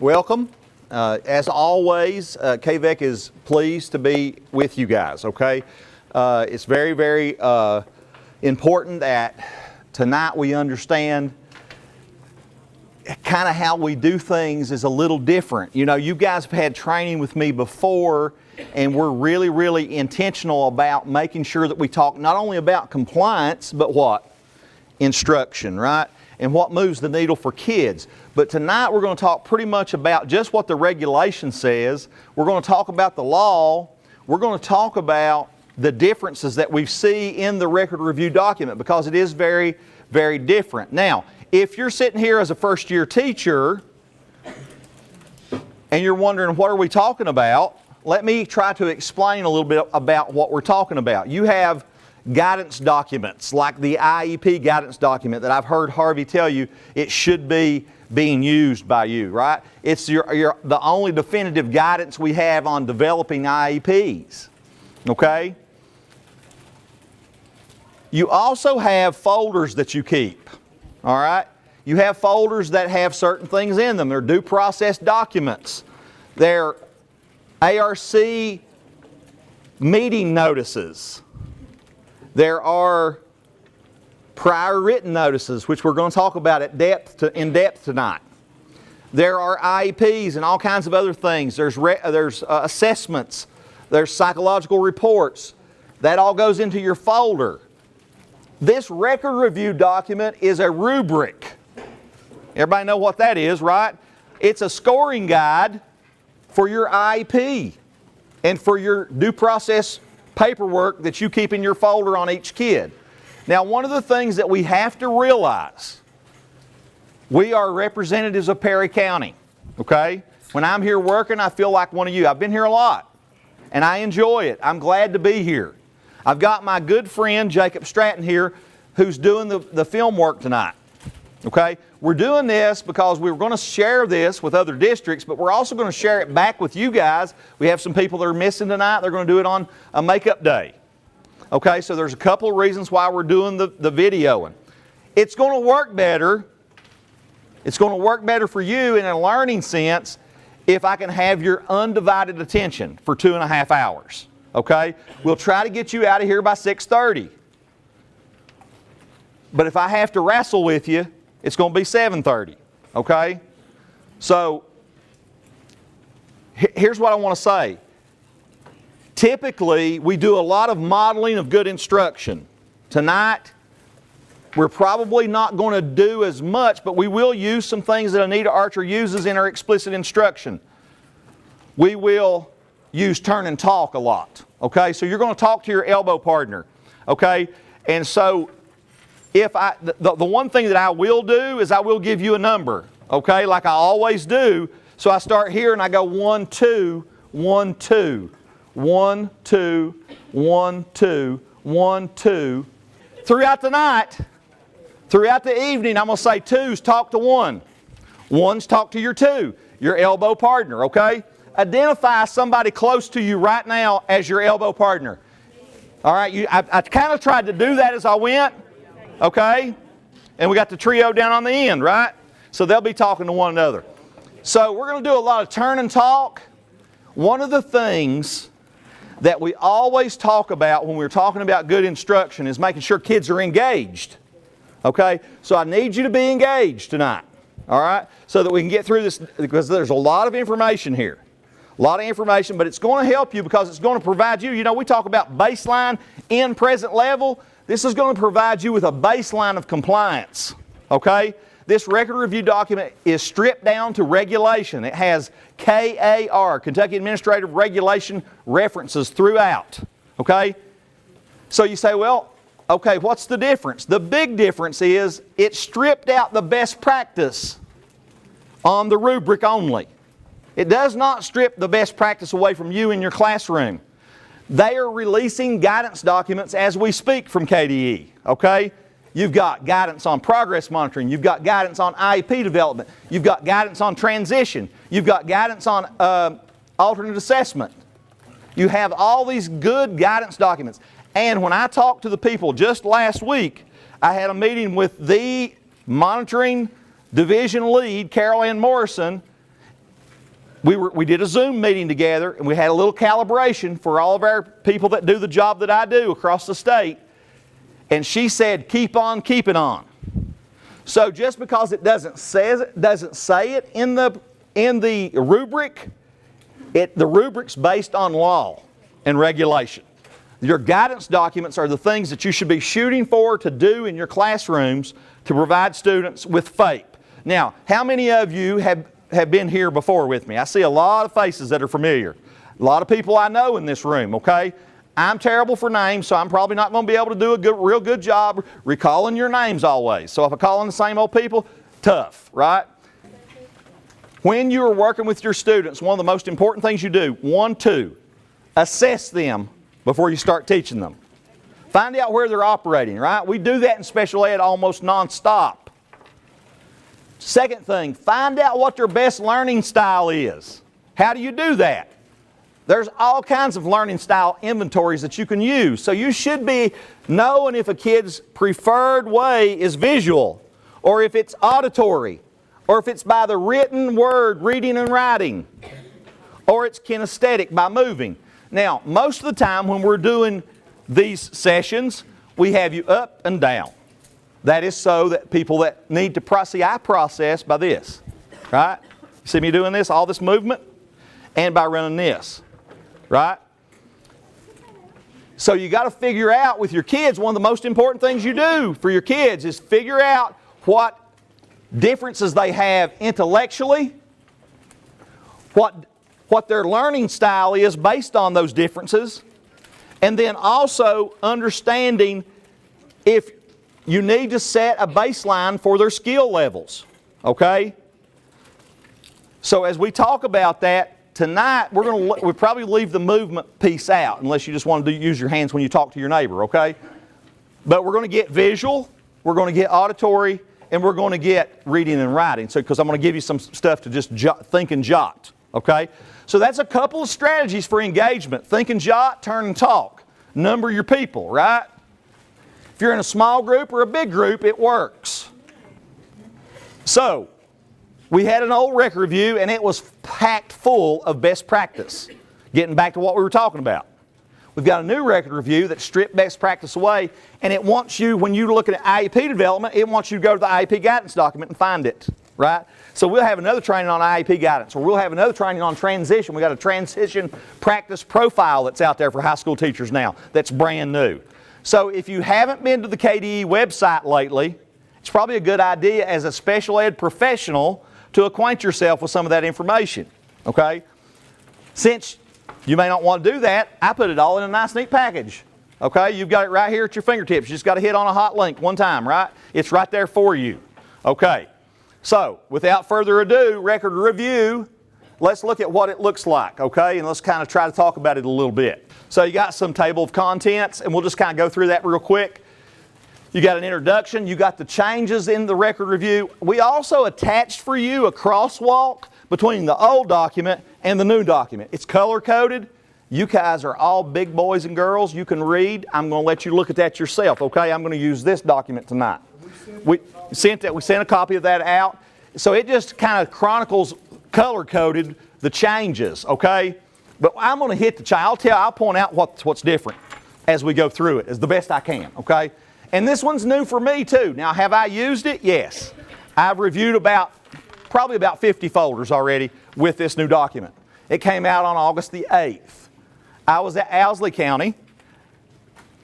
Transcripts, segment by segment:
welcome. As always, KVEC is pleased to be with you guys, okay? It's very, very important that tonight we understand kind of how we do things is a little different. You know, you guys have had training with me before, and we're really, really intentional about making sure that we talk not only about compliance, but what? Instruction, right? And what moves the needle for kids. But tonight we're going to talk pretty much about just what the regulation says. We're going to talk about the law. We're going to talk about the differences that we see in the record review document, because it is very, very different. Now, if you're sitting here as a first-year teacher and you're wondering what are we talking about, let me try to explain a little bit about what we're talking about. You have guidance documents, like the IEP guidance document that I've heard Harvey tell you it should be being used by you, right? It's the only definitive guidance we have on developing IEPs, okay? You also have folders that you keep, all right? You have folders that have certain things in them. They're due process documents. They're ARC meeting notices. There are prior written notices, which we're going to talk about in depth tonight. There are IEPs and all kinds of other things. There's assessments. There's psychological reports. That all goes into your folder. This record review document is a rubric. Everybody know what that is, right? It's a scoring guide for your IEP and for your due process paperwork that you keep in your folder on each kid. Now, one of the things that we have to realize, we are representatives of Perry County, okay? When I'm here working, I feel like one of you. I've been here a lot, and I enjoy it. I'm glad to be here. I've got my good friend, Jacob Stratton, here, who's doing the film work tonight, okay? We're doing this because we're going to share this with other districts, but we're also going to share it back with you guys. We have some people that are missing tonight. They're going to do it on a makeup day. Okay, so there's a couple of reasons why we're doing the videoing. It's going to work better. It's going to work better for you in a learning sense if I can have your undivided attention for 2.5 hours. Okay? We'll try to get you out of here by 6:30. But if I have to wrestle with you, it's going to be 7:30, okay? So, here's what I want to say. Typically, we do a lot of modeling of good instruction. Tonight, we're probably not going to do as much, but we will use some things that Anita Archer uses in her explicit instruction. We will use turn and talk a lot, okay? So you're going to talk to your elbow partner, okay? And so, the one thing that I will do is I will give you a number, okay, like I always do. So I start here and I go 1, 2, 1, 2, 1, 2, 1, 2, 1, 2. Throughout the night, throughout the evening, I'm going to say 2's talk to 1. 1's talk to your 2, your elbow partner, okay? Identify somebody close to you right now as your elbow partner. All right, I kind of tried to do that as I went. Okay? And we got the trio down on the end, right? So they'll be talking to one another. So we're going to do a lot of turn and talk. One of the things that we always talk about when we're talking about good instruction is making sure kids are engaged. Okay? So I need you to be engaged tonight. All right? So that we can get through this, because there's a lot of information here. A lot of information, but it's going to help you because it's going to provide you. You know, we talk about baseline in present level. This is going to provide you with a baseline of compliance, okay? This record review document is stripped down to regulation. It has KAR, Kentucky Administrative Regulation references throughout, okay? So you say, well, okay, what's the difference? The big difference is it stripped out the best practice on the rubric only. It does not strip the best practice away from you in your classroom. They are releasing guidance documents as we speak from KDE, okay? You've got guidance on progress monitoring. You've got guidance on IEP development. You've got guidance on transition. You've got guidance on alternate assessment. You have all these good guidance documents. And when I talked to the people just last week, I had a meeting with the monitoring division lead, Carol Ann Morrison, we did a Zoom meeting together, and we had a little calibration for all of our people that do the job that I do across the state. And she said, keep on keeping on. So just because it doesn't say it in the rubric, the rubric's based on law and regulation. Your guidance documents are the things that you should be shooting for to do in your classrooms to provide students with FAPE. Now, how many of you have been here before with me? I see a lot of faces that are familiar. A lot of people I know in this room, okay? I'm terrible for names, so I'm probably not going to be able to do a real good job recalling your names always. So if I call in the same old people, tough, right? When you are working with your students, one of the most important things you do, 1, 2, assess them before you start teaching them. Find out where they're operating, right? We do that in special ed almost nonstop. Second thing, find out what their best learning style is. How do you do that? There's all kinds of learning style inventories that you can use. So you should be knowing if a kid's preferred way is visual, or if it's auditory, or if it's by the written word, reading and writing, or it's kinesthetic by moving. Now, most of the time when we're doing these sessions, we have you up and down. That is so that people that need to process, I process by this, right? You see me doing this, all this movement, and by running this, right? So you got to figure out with your kids, one of the most important things you do for your kids is figure out what differences they have intellectually, what their learning style is based on those differences, and then also understanding if you need to set a baseline for their skill levels, okay? So as we talk about that, tonight we'll probably leave the movement piece out unless you just want to use your hands when you talk to your neighbor, okay? But we're going to get visual, we're going to get auditory, and we're going to get reading and writing. So because I'm going to give you some stuff to just think and jot, okay? So that's a couple of strategies for engagement. Think and jot, turn and talk. Number your people, right? If you're in a small group or a big group, it works. So, we had an old record review and it was packed full of best practice. Getting back to what we were talking about. We've got a new record review that stripped best practice away, and it wants you, when you look at IEP development, it wants you to go to the IEP guidance document and find it, right? So we'll have another training on IEP guidance, or we'll have another training on transition. We've got a transition practice profile that's out there for high school teachers now that's brand new. So if you haven't been to the KDE website lately, it's probably a good idea as a special ed professional to acquaint yourself with some of that information, okay? Since you may not want to do that, I put it all in a nice neat package, okay? You've got it right here at your fingertips. You just got to hit on a hot link one time, right? It's right there for you, okay? So, without further ado, record review, let's look at what it looks like, okay? And let's kind of try to talk about it a little bit. So you got some table of contents, and we'll just kind of go through that real quick. You got an introduction, you got the changes in the record review. We also attached for you a crosswalk between the old document and the new document. It's color-coded. You guys are all big boys and girls. You can read. I'm going to let you look at that yourself, okay? I'm going to use this document tonight. We sent a copy of that out. So it just kind of chronicles color-coded the changes, okay? But I'm going to hit the child. I'll point out what's different as we go through it as the best I can, okay? And this one's new for me too. Now, have I used it? Yes. I've reviewed probably about 50 folders already with this new document. It came out on August the 8th. I was at Owsley County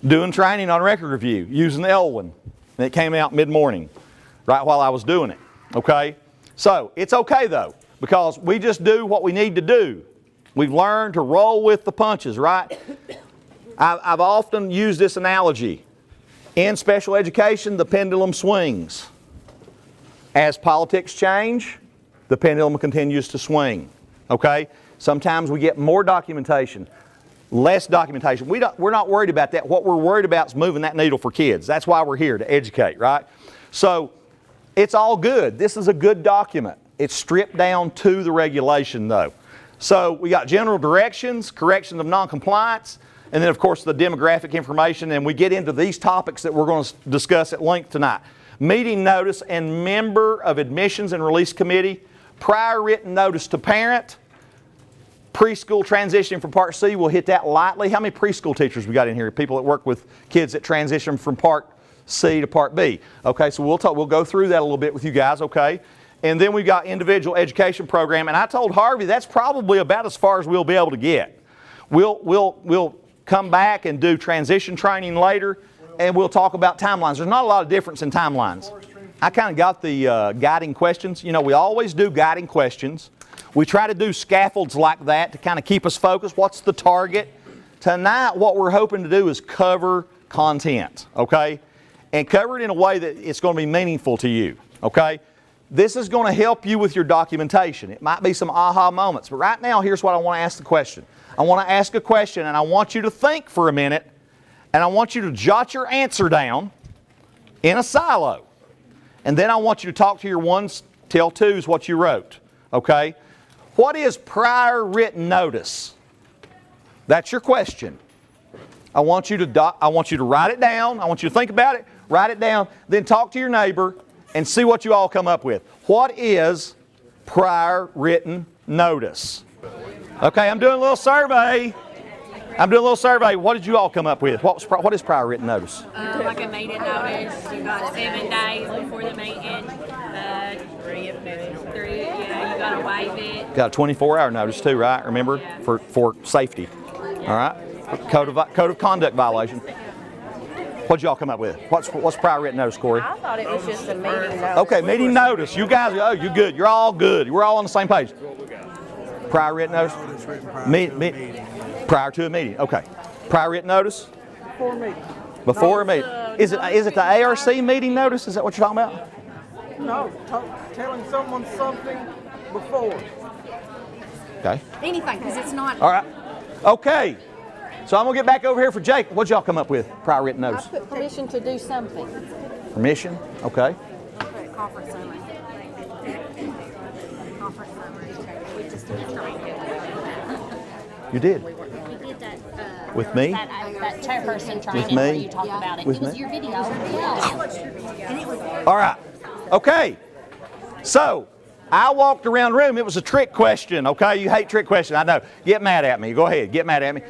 doing training on record review using Elwyn. And it came out mid-morning, right while I was doing it, okay? So, it's okay though, because we just do what we need to do. We've learned to roll with the punches, right? I've often used this analogy. In special education, the pendulum swings. As politics change, the pendulum continues to swing, okay? Sometimes we get more documentation, less documentation. We're not worried about that. What we're worried about is moving that needle for kids. That's why we're here, to educate, right? So, it's all good. This is a good document. It's stripped down to the regulation, though. So, we got general directions, corrections of noncompliance, and then, of course, the demographic information, and we get into these topics that we're going to discuss at length tonight. Meeting notice and member of admissions and release committee, prior written notice to parent, Preschool transitioning from Part C, we'll hit that lightly. How many preschool teachers we got in here? People that work with kids that transition from Part C to Part B. Okay, so we'll go through that a little bit with you guys, okay? And then we've got individual education program, and I told Harvey that's probably about as far as we'll be able to get. We'll come back and do transition training later, and we'll talk about timelines. There's not a lot of difference in timelines. I kind of got the guiding questions. You know, we always do guiding questions. We try to do scaffolds like that to kind of keep us focused. What's the target? Tonight, what we're hoping to do is cover content, okay? And cover it in a way that it's going to be meaningful to you, okay? This is going to help you with your documentation. It might be some aha moments, but right now, here's what I want to ask the question. I want to ask a question, and I want you to think for a minute, and I want you to jot your answer down in a silo. And then I want you to talk to your ones, tell twos what you wrote, okay? What is prior written notice? That's your question. I want you to write it down. I want you to think about it, write it down, then talk to your neighbor and see what you all come up with. What is prior written notice? Okay, I'm doing a little survey. What did you all come up with? What is prior written notice? Like a meeting notice. You got 7 days before the meeting. You got to waive it. Got a 24-hour notice too, right? Remember, yeah. for safety. All right. Code of conduct violation. What'd y'all come up with? What's prior written notice, Corey? I thought it was just a meeting notice. Okay, meeting notice. You guys, you're good. You're all good. We're all on the same page. Prior written notice. Prior to a meeting. Okay. Prior written notice. Before meeting. Before a meeting. Is it the ARC meeting notice? Is that what you're talking about? No, telling someone something before. Okay. Anything, because it's not. All right. Okay. So I'm going to get back over here for Jake. What'd y'all come up with? Prior written notice. I put permission to do something. Permission? Okay. Conference summary. Conference summary. We just did training. You did? We did that. With me? That chairperson training With me? where you talked about it. With It was me? your video. Yeah. All right. Okay. So, I walked around the room. It was a trick question, okay? You hate trick questions. I know. Get mad at me. Go ahead. Get mad at me.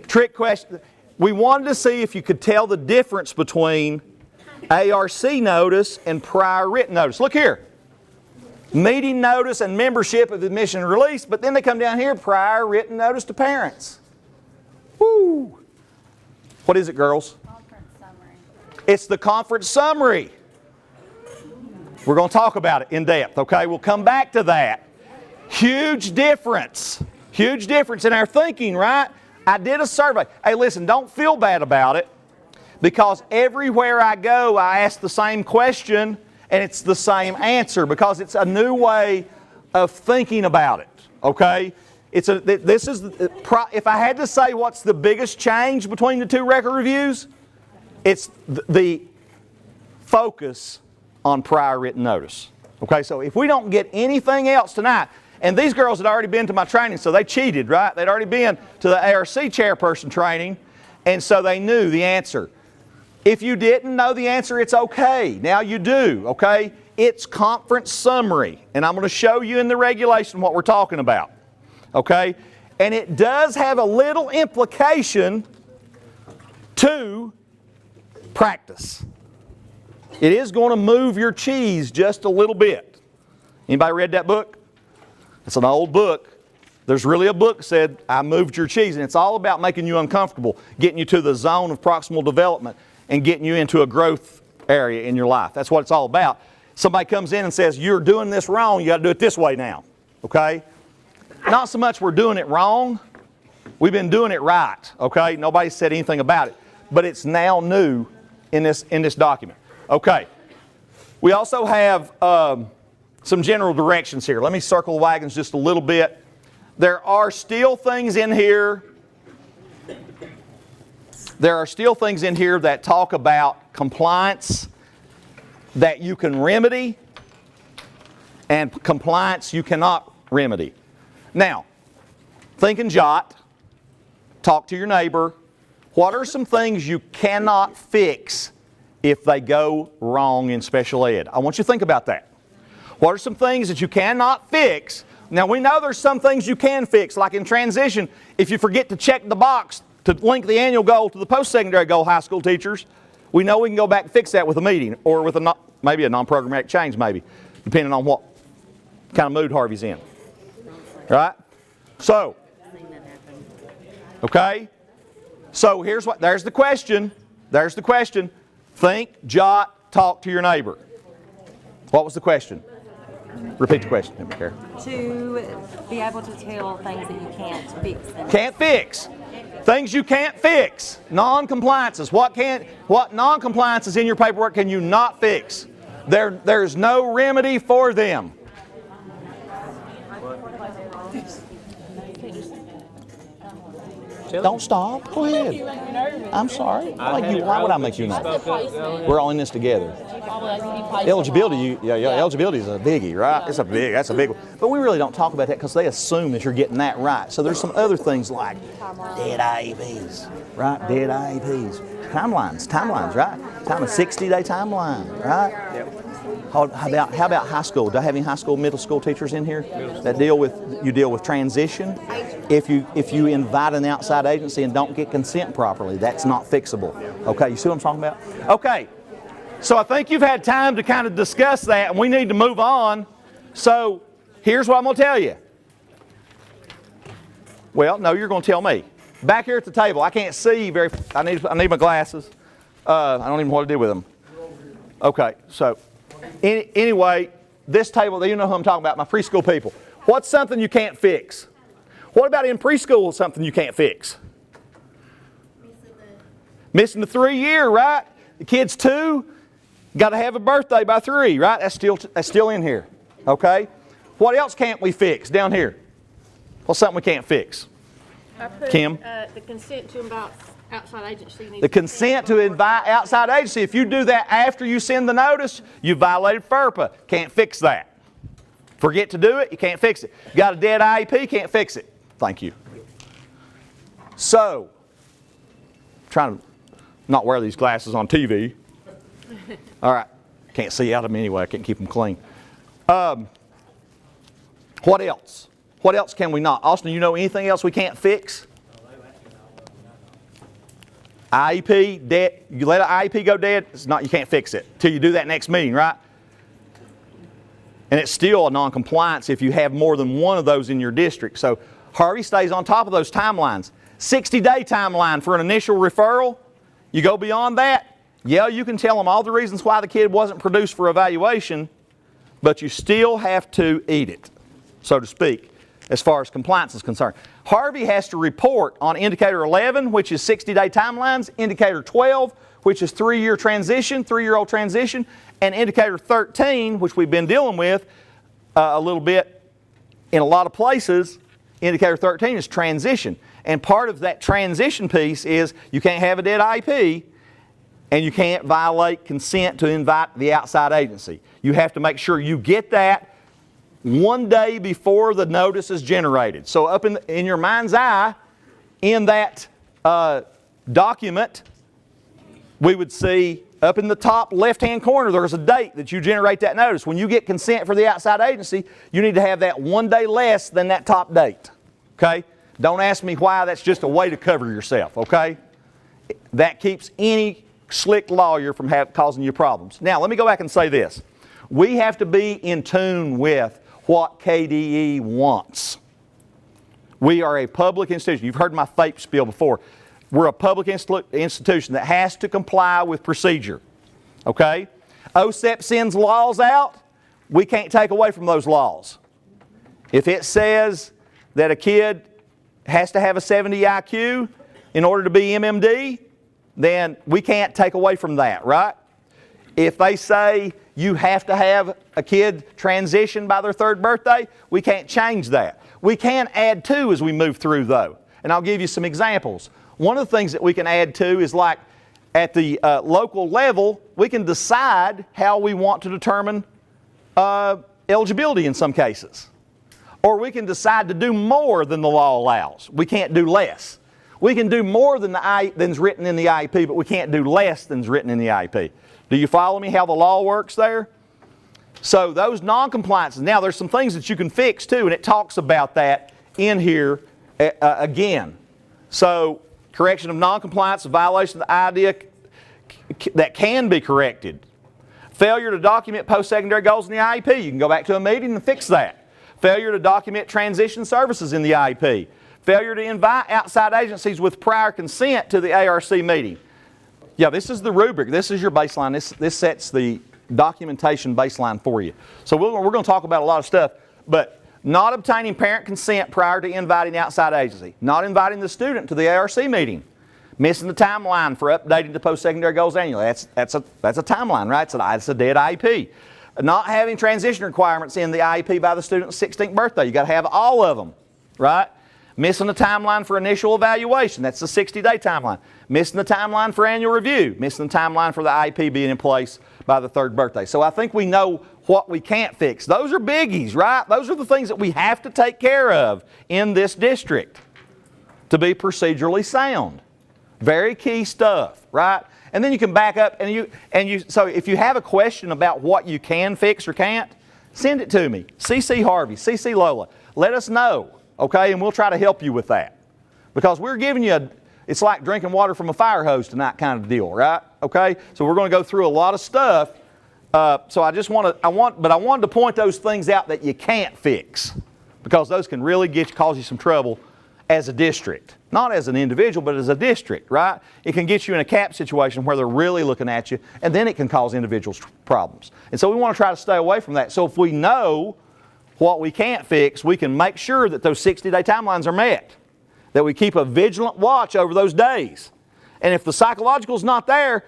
Trick question. We wanted to see if you could tell the difference between ARC notice and prior written notice. Look here. Meeting notice and membership of admission and release, but then they come down here, prior written notice to parents. Woo! What is it, girls? Conference summary. It's the conference summary. We're going to talk about it in depth, okay? We'll come back to that. Huge difference. Huge difference in our thinking, right? I did a survey. Hey, listen, don't feel bad about it because everywhere I go, I ask the same question and it's the same answer because it's a new way of thinking about it, okay? If I had to say what's the biggest change between the two record reviews, it's the focus on prior written notice. Okay, so if we don't get anything else tonight, and these girls had already been to my training, so they cheated, right? They'd already been to the ARC chairperson training, and so they knew the answer. If you didn't know the answer, it's okay. Now you do, okay? It's conference summary, and I'm going to show you in the regulation what we're talking about, okay? And it does have a little implication to practice. It is going to move your cheese just a little bit. Anybody read that book? It's an old book. There's really a book that said, I moved your cheese. And it's all about making you uncomfortable, getting you to the zone of proximal development, and getting you into a growth area in your life. That's what it's all about. Somebody comes in and says, you're doing this wrong. You got to do it this way now. Okay? Not so much we're doing it wrong. We've been doing it right. Okay? Nobody said anything about it. But it's now new in this document. Okay. We also have some general directions here. Let me circle the wagons just a little bit. There are still things in here. There are still things in here that talk about compliance that you can remedy and compliance you cannot remedy. Now, think and jot. Talk to your neighbor. What are some things you cannot fix if they go wrong in special ed? I want you to think about that. What are some things that you cannot fix Now we know there's some things you can fix, like in transition, if you forget to check the box to link the annual goal to the post-secondary goal, high school teachers, we know we can go back and fix that with a meeting or with maybe a non-programmatic change maybe, depending on what kind of mood Harvey's in. Right? So, okay? So there's the question. There's the question. Think, jot, talk to your neighbor. What was the question? Repeat the question, if you care. To be able to tell things that you can't fix. Can't fix. Things you can't fix. Non-compliances. What non-compliances in your paperwork can you not fix? There's no remedy for them. Don't stop. Go ahead. I'm sorry. Why would I make you nervous? We're all in this together. Eligibility, eligibility is a biggie, right? That's a big one. But we really don't talk about that because they assume that you're getting that right. So there's some other things like dead IEPs, right? Dead IEPs. Timelines, right? A 60-day timeline, right? Yep. How about high school? Do I have any high school, middle school teachers in here that deal with transition? If you invite an outside agency and don't get consent properly, that's not fixable. Okay, you see what I'm talking about? Okay, so I think you've had time to kind of discuss that, and we need to move on. So here's what I'm going to tell you. Well, no, you're going to tell me. Back here at the table, I can't see very. I need my glasses. I don't even know what to do with them. Okay, so. Anyway, this table, you know who I'm talking about, my preschool people. What's something you can't fix? What about in preschool something you can't fix? Missing the 3-year, right? The kid's 2, got to have a birthday by 3, right? That's still in here, okay? What else can't we fix down here? What's something we can't fix? I put, Kim? The consent to invite outside agency. The consent to invite outside agency. If you do that after you send the notice, you violated FERPA. Can't fix that. Forget to do it, you can't fix it. You got a dead IEP, can't fix it. Thank you. So, trying to not wear these glasses on TV. All right. Can't see out of them anyway. I can't keep them clean. What else? What else can we not? Austin, you know anything else we can't fix? IEP, dead. You let an IEP go dead, you can't fix it till you do that next meeting, right? And it's still a non-compliance if you have more than one of those in your district. So Harvey stays on top of those timelines. 60-day timeline for an initial referral. You go beyond that, yeah, you can tell them all the reasons why the kid wasn't produced for evaluation, but you still have to eat it, so to speak, as far as compliance is concerned. Harvey has to report on indicator 11, which is 60-day timelines, indicator 12, which is 3-year-old transition, and indicator 13, which we've been dealing with a little bit in a lot of places. Indicator 13 is transition. And part of that transition piece is you can't have a dead IEP and you can't violate consent to invite the outside agency. You have to make sure you get that one day before the notice is generated. So up in your mind's eye, in that document, we would see up in the top left-hand corner, there's a date that you generate that notice. When you get consent for the outside agency, you need to have that one day less than that top date. Okay? Don't ask me why, that's just a way to cover yourself, okay? That keeps any slick lawyer from causing you problems. Now, let me go back and say this. We have to be in tune with what KDE wants. We are a public institution. You've heard my FAPE spiel before. We're a public institution that has to comply with procedure. Okay? OSEP sends laws out. We can't take away from those laws. If it says that a kid has to have a 70 IQ in order to be MMD, then we can't take away from that, right? If they say you have to have a kid transition by their 3rd birthday, we can't change that. We can add to as we move through, though. And I'll give you some examples. One of the things that we can add to is like at the local level, we can decide how we want to determine eligibility in some cases. Or we can decide to do more than the law allows. We can't do less. We can do more than's written in the IEP, but we can't do less than's written in the IEP. Do you follow me how the law works there? So those non-compliances, now there's some things that you can fix too, and it talks about that in here again. So correction of non-compliance, a violation of the idea that can be corrected. Failure to document post-secondary goals in the IEP. You can go back to a meeting and fix that. Failure to document transition services in the IEP. Failure to invite outside agencies with prior consent to the ARC meeting. Yeah, this is the rubric. This is your baseline. This sets the documentation baseline for you. So we're going to talk about a lot of stuff, but not obtaining parent consent prior to inviting outside agency. Not inviting the student to the ARC meeting. Missing the timeline for updating the post-secondary goals annually. That's a timeline, right? It's a dead IEP. Not having transition requirements in the IEP by the student's 16th birthday. You got to have all of them, right? Missing the timeline for initial evaluation. That's the 60-day timeline. Missing the timeline for annual review. Missing the timeline for the IEP being in place by the 3rd birthday. So I think we know what we can't fix. Those are biggies, right? Those are the things that we have to take care of in this district to be procedurally sound. Very key stuff, right? And then you can back up so if you have a question about what you can fix or can't, send it to me. CC Harvey, CC Lola. Let us know, okay? And we'll try to help you with that. Because we're giving you it's like drinking water from a fire hose tonight kind of deal, right? Okay? So we're going to go through a lot of stuff. So I wanted to point those things out that you can't fix. Because those can really cause you some trouble as a district. Not as an individual, but as a district, right? It can get you in a cap situation where they're really looking at you, and then it can cause individual problems. And so we want to try to stay away from that. So if we know what we can't fix, we can make sure that those 60-day timelines are met. That we keep a vigilant watch over those days. And if the psychological's not there,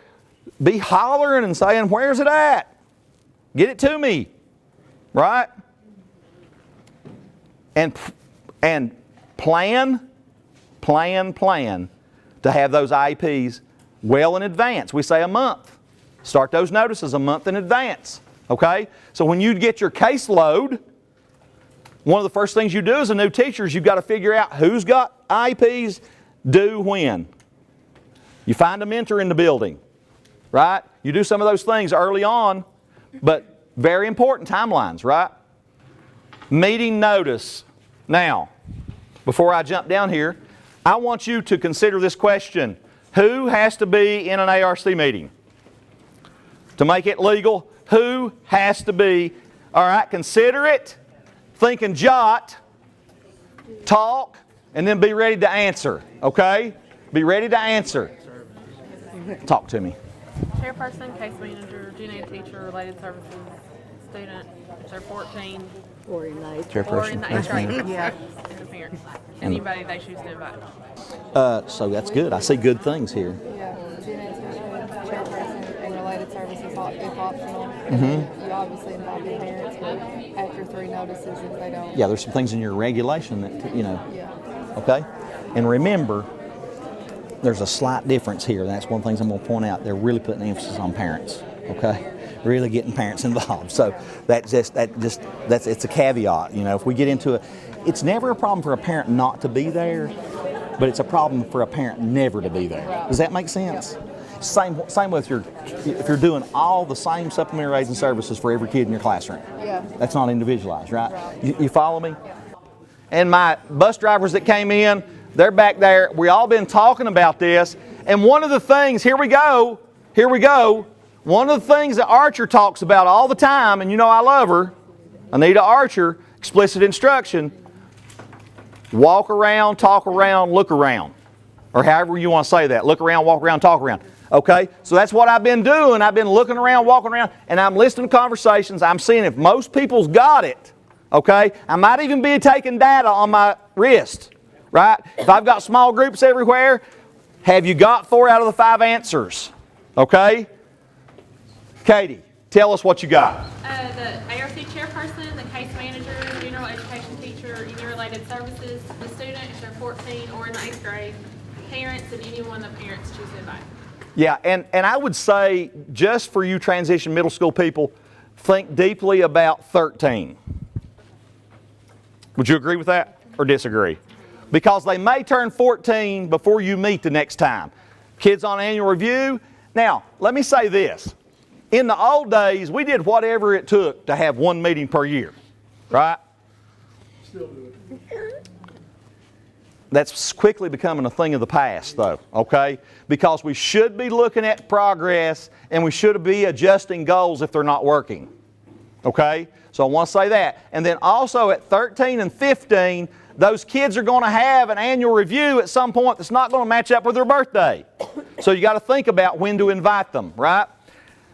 be hollering and saying, where's it at? Get it to me, right? And plan to have those IEPs well in advance. We say a month. Start those notices a month in advance, okay? So when you get your caseload, one of the first things you do as a new teacher is you've got to figure out who's got IEPs due when. You find a mentor in the building, right? You do some of those things early on, but very important timelines, right? Meeting notice. Now, before I jump down here, I want you to consider this question. Who has to be in an ARC meeting? To make it legal, who has to be? All right, consider it, think and jot, talk, and then be ready to answer, okay? Be ready to answer. Talk to me. Chairperson, case manager, gen ed teacher, related services, student, if they're 14, or in the 8th grade, yeah, and the parents, and anybody they choose to invite. So that's good. I see good things here. Yeah, gen ed teacher, chairperson, and related services if optional. You obviously invite the parents, but after 3 notices if they don't. Yeah, there's some things in your regulation that, Yeah. okay? And remember, there's a slight difference here. That's one of the things I'm going to point out. They're really putting emphasis on parents, okay? Really getting parents involved. So it's a caveat. If we get into it, it's never a problem for a parent not to be there, but it's a problem for a parent never to be there. Does that make sense? Same with if you're doing all the same supplementary aids and services for every kid in your classroom. Yeah. That's not individualized, right? You follow me? And my bus drivers that came in, they're back there. We all been talking about this. And one of the things, here we go. One of the things that Archer talks about all the time, and I love her, Anita Archer, explicit instruction, walk around, talk around, look around. Or however you want to say that. Look around, walk around, talk around. Okay? So that's what I've been doing. I've been looking around, walking around, and I'm listening to conversations. I'm seeing if most people's got it. Okay? I might even be taking data on my wrist. Right? If I've got small groups everywhere, have you got 4 out of the 5 answers? Okay? Katie, tell us what you got. The ARC chairperson, the case manager, general education teacher, any related services, the student if they're 14 or in the 8th grade, parents, and anyone the parents choose to invite. Yeah, and I would say, just for you transition middle school people, think deeply about 13. Would you agree with that or disagree? Because they may turn 14 before you meet the next time. Kids on annual review. Now, let me say this. In the old days, we did whatever it took to have one meeting per year, right? Still do it. That's quickly becoming a thing of the past, though, okay? Because we should be looking at progress and we should be adjusting goals if they're not working, okay? So I want to say that. And then also at 13 and 15, those kids are going to have an annual review at some point that's not going to match up with their birthday. So you got to think about when to invite them, right?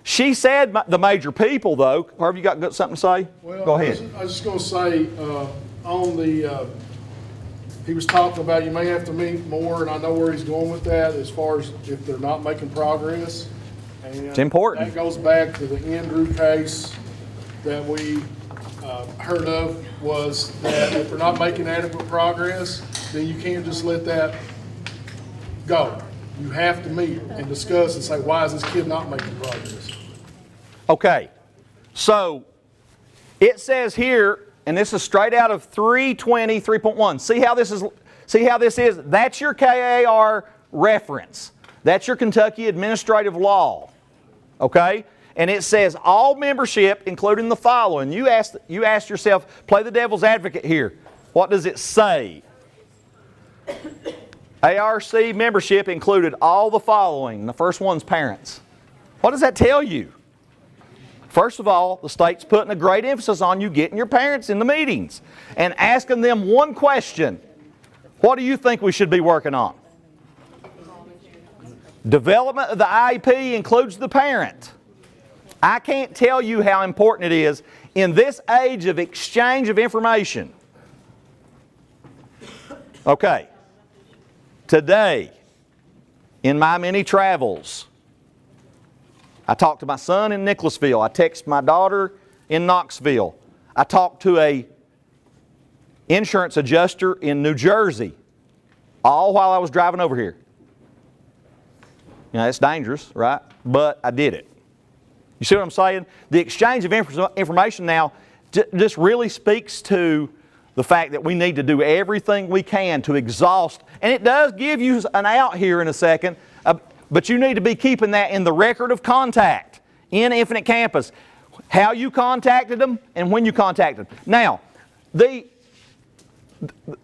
She said the major people, though. Harvey, you got something to say? Well, Go ahead. I was just going to say, on the, he was talking about you may have to meet more, and I know where he's going with that as far as if they're not making progress. And it's important. That goes back to the Andrew case that we heard of, was that if they're not making adequate progress, then you can't just let that go. You have to meet and discuss and say, why is this kid not making progress? Okay, so it says here, and this is straight out of 320, 3.1. See how this is? That's your KAR reference. That's your Kentucky administrative law. Okay? And it says all membership, including the following. You ask yourself, play the devil's advocate here. What does it say? ARC membership included all the following. The first one's parents. What does that tell you? First of all, the state's putting a great emphasis on you getting your parents in the meetings and asking them one question. What do you think we should be working on? Development of the IEP includes the parent. I can't tell you how important it is in this age of exchange of information. Okay. Today, in my many travels, I talked to my son in Nicholasville. I texted my daughter in Knoxville. I talked to a insurance adjuster in New Jersey, all while I was driving over here. You know, it's dangerous, right? But I did it. You see what I'm saying? The exchange of information now just really speaks to the fact that we need to do everything we can to exhaust. And it does give you an out here in a second, but you need to be keeping that in the record of contact in Infinite Campus. How you contacted them and when you contacted them. Now, the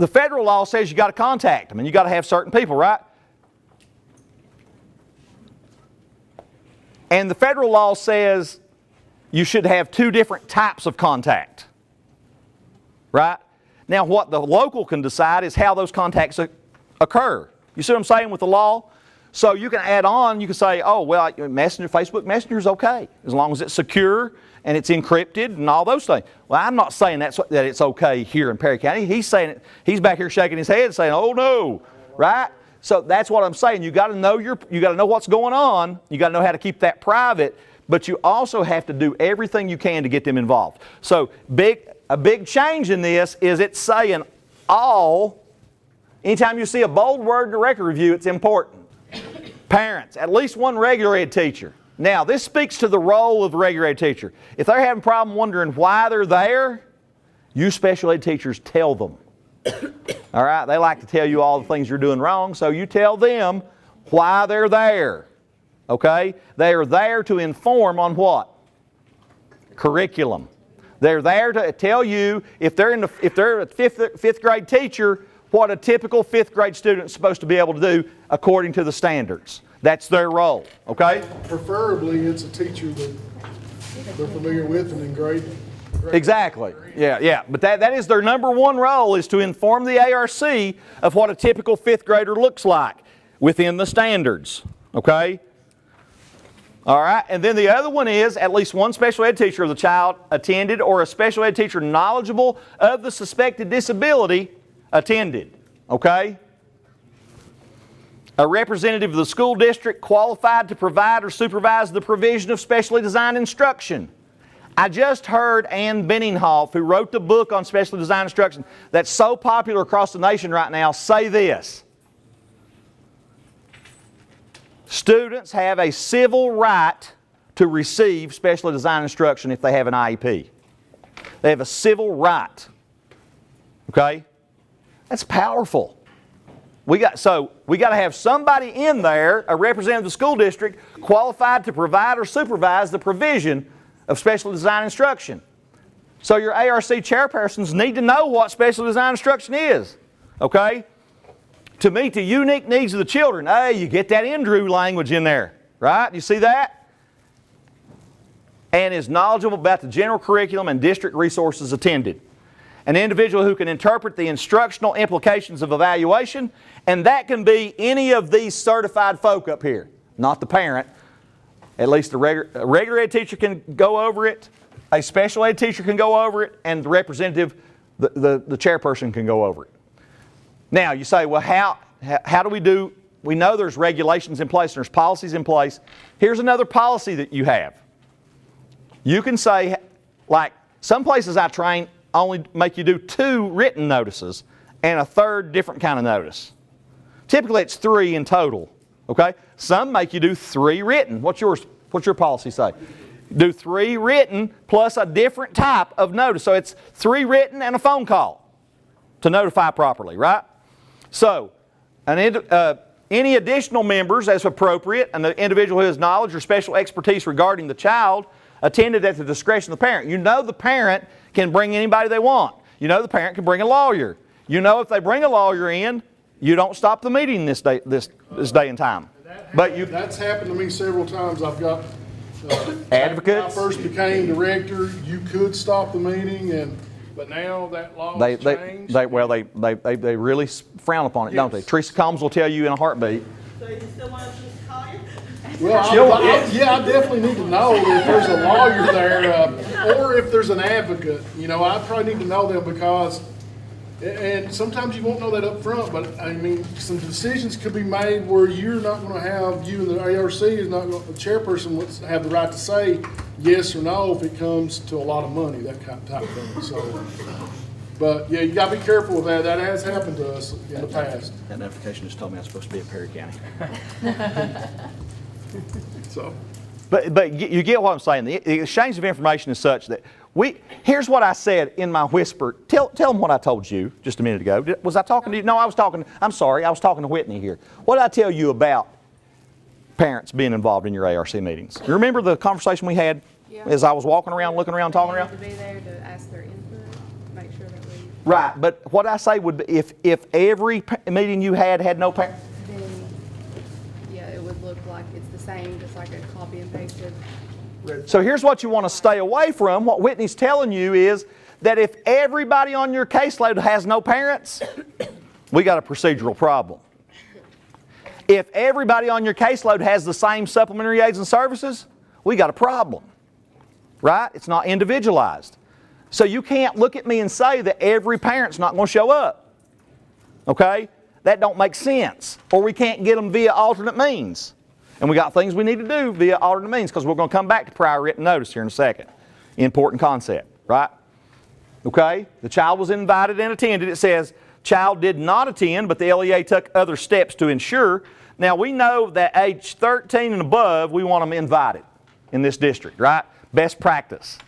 federal law says you got to contact them and you got to have certain people, right? And the federal law says you should have two different types of contact, right? Now, what the local can decide is how those contacts occur. You see what I'm saying with the law? So you can add on, you can say, oh, well, Messenger, Facebook Messenger is okay, as long as it's secure and it's encrypted and all those things. Well, I'm not saying that it's okay here in Perry County. He's saying it, he's back here shaking his head saying, oh no, right? So that's what I'm saying. You got to know what's going on. You got to know how to keep that private, but you also have to do everything you can to get them involved. So a big change in this is it's saying all. Anytime you see a bold word in a record review, it's important. Parents, at least one regular ed teacher. Now, this speaks to the role of the regular ed teacher. If they're having a problem wondering why they're there, you special ed teachers tell them. All right? They like to tell you all the things you're doing wrong, so you tell them why they're there. Okay? They are there to inform on what? Curriculum. They're there to tell you, if they're a fifth grade teacher, what a typical fifth grade student is supposed to be able to do according to the standards. That's their role. Okay? Preferably, it's a teacher that they're familiar with and in grade. Exactly. Yeah. But that is their number one role, is to inform the ARC of what a typical fifth grader looks like within the standards. Okay? All right. And then the other one is at least one special ed teacher of the child attended, or a special ed teacher knowledgeable of the suspected disability attended. Okay? A representative of the school district qualified to provide or supervise the provision of specially designed instruction. I just heard Ann Benninghoff, who wrote the book on specially designed instruction that's so popular across the nation right now, say this. Students have a civil right to receive specially designed instruction if they have an IEP. They have a civil right. Okay? That's powerful. We got to have somebody in there, a representative of the school district, qualified to provide or supervise the provision of special design instruction. So your ARC chairpersons need to know what special design instruction is, okay? To meet the unique needs of the children. Hey, you get that Andrew language in there, right? You see that? And is knowledgeable about the general curriculum and district resources attended. An individual who can interpret the instructional implications of evaluation, and that can be any of these certified folk up here, not the parent. At least a regular ed teacher can go over it, a special ed teacher can go over it, and the representative, the chairperson can go over it. Now, you say, well, how do we do? We know there's regulations in place and there's policies in place. Here's another policy that you have. You can say, like, some places I train only make you do 2 written notices and a 3rd different kind of notice. Typically it's 3 in total, okay? Some make you do 3 written. What's your policy say? Do 3 written plus a different type of notice. So it's 3 written and a phone call to notify properly, right? So any additional members as appropriate, and the individual who has knowledge or special expertise regarding the child attended at the discretion of the parent. You know the parent can bring anybody they want. You know the parent can bring a lawyer. You know if they bring a lawyer in, you don't stop the meeting this day and time. That's happened to me several times. I've got advocates. When I first became director, you could stop the meeting, but now that law has changed. They really frown upon it, don't they? Teresa Combs will tell you in a heartbeat. So you still want us to call you? Well, I definitely need to know if there's a lawyer there, or if there's an advocate. You know, I probably need to know them because, and sometimes you won't know that up front, but I mean, some decisions could be made where you're not going to have, you and the ARC is not going, the chairperson would have the right to say yes or no if it comes to a lot of money, that kind of type of thing. So, but yeah, you got to be careful with that. That has happened to us in the past. That notification just told me I was supposed to be at Perry County. So, but you get what I'm saying. The exchange of information is such that here's what I said in my whisper. Tell them what I told you just a minute ago. Was I talking to you? No, I'm sorry, I was talking to Whitney here. What did I tell you about parents being involved in your ARC meetings? You remember the conversation we had as I was walking around, looking around, talking around? To be there to ask their input, make sure that we. Right, but what I say would be if every meeting you had no parents. Then, yeah, it would look like it's the same, just like a copy and pasted. So here's what you want to stay away from. What Whitney's telling you is that if everybody on your caseload has no parents, we got a procedural problem. If everybody on your caseload has the same supplementary aids and services, we got a problem. Right? It's not individualized. So you can't look at me and say that every parent's not going to show up. Okay? That don't make sense. Or we can't get them via alternate means. And we got things we need to do via alternate means because we're going to come back to prior written notice here in a second. Important concept, right? Okay? The child was invited and attended. It says, child did not attend, but the LEA took other steps to ensure. Now we know that age 13 and above, we want them invited in this district, right? Best practice.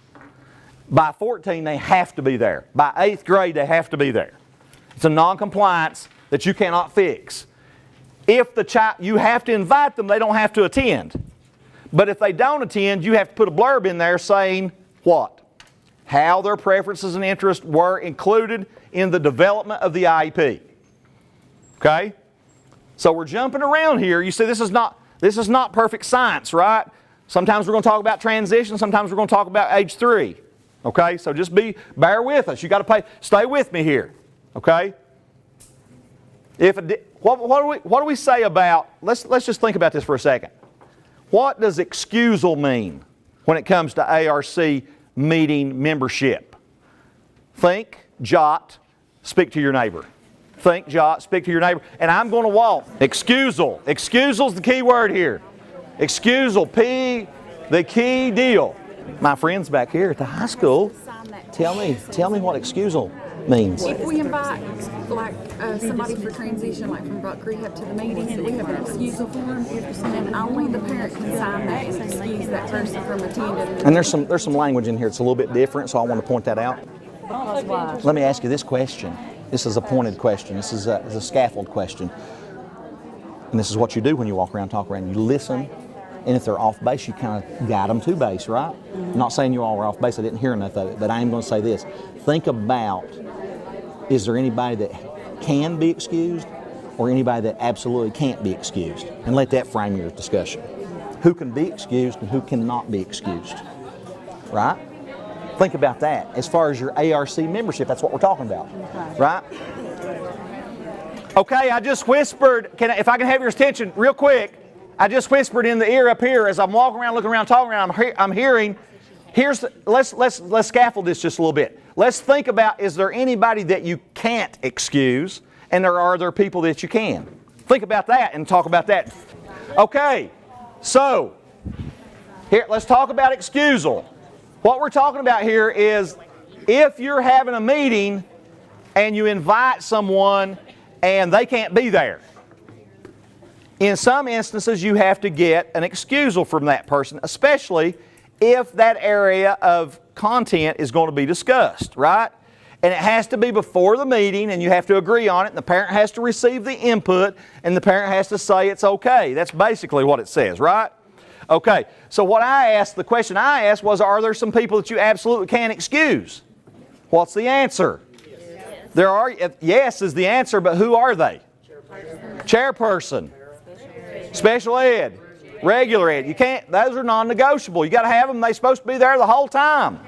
By 14, they have to be there. By 8th grade, they have to be there. It's a non-compliance that you cannot fix. If the child, you have to invite them, they don't have to attend. But if they don't attend, you have to put a blurb in there saying what? How their preferences and interests were included in the development of the IEP. Okay? So we're jumping around here. You see, this is not perfect science, right? Sometimes we're going to talk about transition, sometimes we're going to talk about age 3. Okay? So just bear with us. You got to stay with me here. Okay? What do we say about, let's just think about this for a second. What does excusal mean when it comes to ARC meeting membership? Think, jot, speak to your neighbor. Think, jot, speak to your neighbor. And I'm going to walk. Excusal. Excusal's the key word here. Excusal, P, the key deal. My friends back here at the high school, tell me what excusal means. If we invite like somebody for transition, like from Buck Rehab to the meetings, we have an excusal form, and only the parent can sign that and excuse that person from attending. And there's some language in here that's a little bit different, so I want to point that out. Let me ask you this question. This is a pointed question. This is a scaffold question. And this is what you do when you walk around, talk around. You listen, and if they're off base, you kind of guide them to base, right? I'm not saying you all were off base. I didn't hear enough of it, but I am going to say this. Think about, is there anybody that can be excused or anybody that absolutely can't be excused? And let that frame your discussion. Who can be excused and who cannot be excused, right? Think about that. As far as your ARC membership, that's what we're talking about, right? Okay, I just whispered, if I can have your attention real quick, I just whispered in the ear up here as I'm walking around, looking around, talking around, I'm hearing, let's scaffold this just a little bit. Let's think about, is there anybody that you can't excuse, and are there people that you can? Think about that and talk about that. Okay, so, here, let's talk about excusal. What we're talking about here is if you're having a meeting and you invite someone and they can't be there. In some instances, you have to get an excusal from that person, especially if that area of content is going to be discussed, right? And it has to be before the meeting, and you have to agree on it, and the parent has to receive the input, and the parent has to say it's okay. That's basically what it says, right? Okay, so the question I asked was, are there some people that you absolutely can't excuse? What's the answer? Yes. Yes is the answer, but who are they? Chairperson. Special ed. Regular ed. You can't, those are non-negotiable. You got to have them, they're supposed to be there the whole time.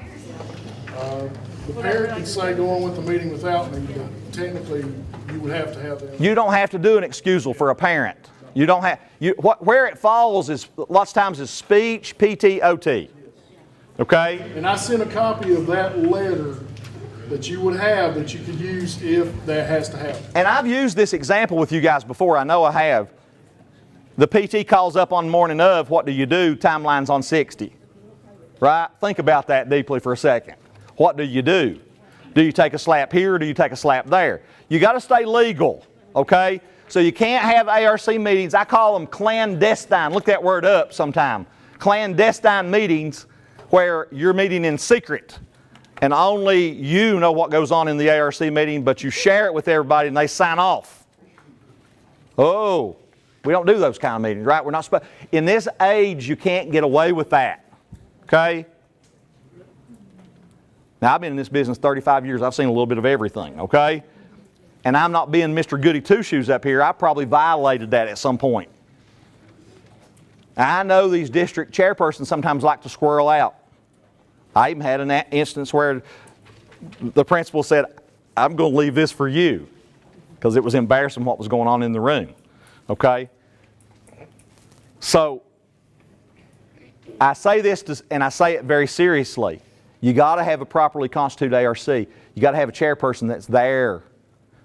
The parent can say go on with the meeting without me, but technically you would have to have them. You don't have to do an excusal for a parent. You don't have, where it falls is, lots of times is speech, PT, OT. Okay? And I sent a copy of that letter that you would have that you could use if that has to happen. And I've used this example with you guys before, I know I have. The PT calls up on the morning of, what do you do? Timeline's on 60. Right? Think about that deeply for a second. What do you do? Do you take a slap here or do you take a slap there? You got to stay legal, okay? So you can't have ARC meetings. I call them clandestine. Look that word up sometime. Clandestine meetings where you're meeting in secret and only you know what goes on in the ARC meeting, but you share it with everybody and they sign off. Oh, we don't do those kind of meetings, right? We're not supposed. In this age, you can't get away with that, okay? Now, I've been in this business 35 years. I've seen a little bit of everything, okay? And I'm not being Mr. Goody Two-Shoes up here. I probably violated that at some point. I know these district chairpersons sometimes like to squirrel out. I even had an instance where the principal said, I'm going to leave this for you, because it was embarrassing what was going on in the room, okay? So, I say this, and I say it very seriously. You got to have a properly constituted ARC. You got to have a chairperson that's there.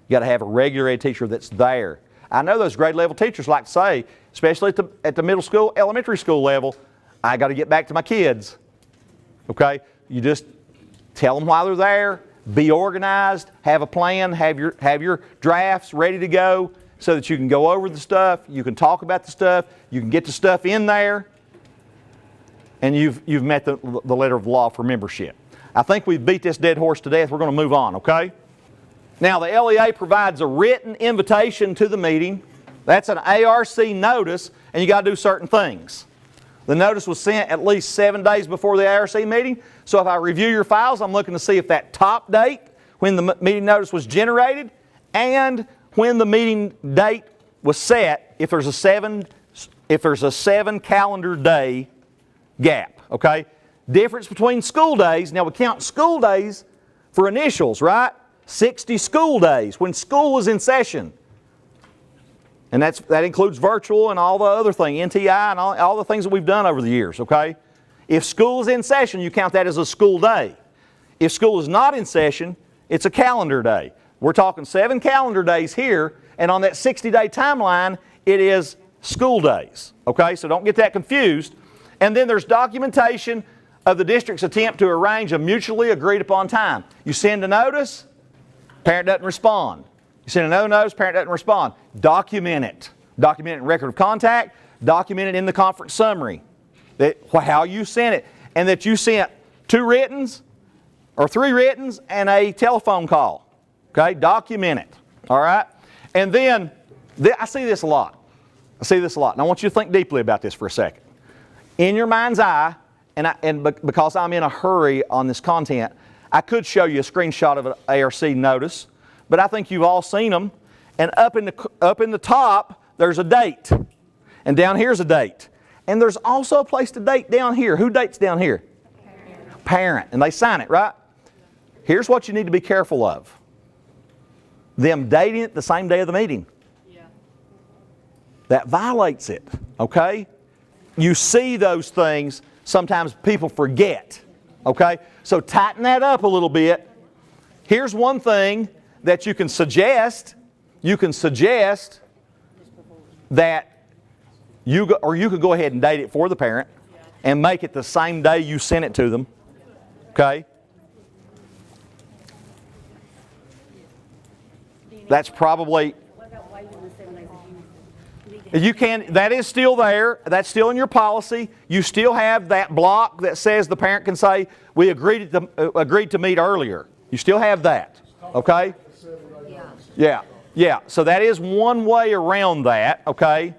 You got to have a regular ed teacher that's there. I know those grade level teachers like to say, especially at the middle school, elementary school level, I got to get back to my kids. Okay? You just tell them why they're there, be organized, have a plan, have your drafts ready to go so that you can go over the stuff, you can talk about the stuff, you can get the stuff in there, and you've met the letter of the law for membership. I think we've beat this dead horse to death. We're going to move on, okay? Now, the LEA provides a written invitation to the meeting. That's an ARC notice, and you got to do certain things. The notice was sent at least 7 days before the ARC meeting. So if I review your files, I'm looking to see if that top date, when the meeting notice was generated, and when the meeting date was set, if there's a 7 calendar day gap, okay? Difference between school days. Now we count school days for initials, right? 60 school days when school is in session. And that includes virtual and all the other things, NTI and all the things that we've done over the years, okay? If school is in session, you count that as a school day. If school is not in session, it's a calendar day. We're talking 7 calendar days here, and on that 60-day timeline, it is school days, okay? So don't get that confused. And then there's documentation of the district's attempt to arrange a mutually agreed upon time. You send a notice, parent doesn't respond. You send another notice, parent doesn't respond. Document it. Document it in record of contact. Document it in the conference summary. How you sent it. And that you sent 2 writtens or 3 writtens and a telephone call. Okay, document it. All right? And then, I see this a lot. And I want you to think deeply about this for a second. In your mind's eye, because I'm in a hurry on this content, I could show you a screenshot of an ARC notice, but I think you've all seen them. And up in the top, there's a date. And down here's a date. And there's also a place to date down here. Who dates down here? Parent. And they sign it, right? Here's what you need to be careful of. Them dating it the same day of the meeting. That violates it, okay? You see those things, sometimes people forget, okay? So tighten that up a little bit. Here's one thing that you can suggest. You can suggest that you could go ahead and date it for the parent and make it the same day you sent it to them, okay? That's probably... You can, that is still there. That's still in your policy. You still have that block that says the parent can say, we agreed to meet earlier. You still have that. Okay? Yeah. So that is one way around that. Okay?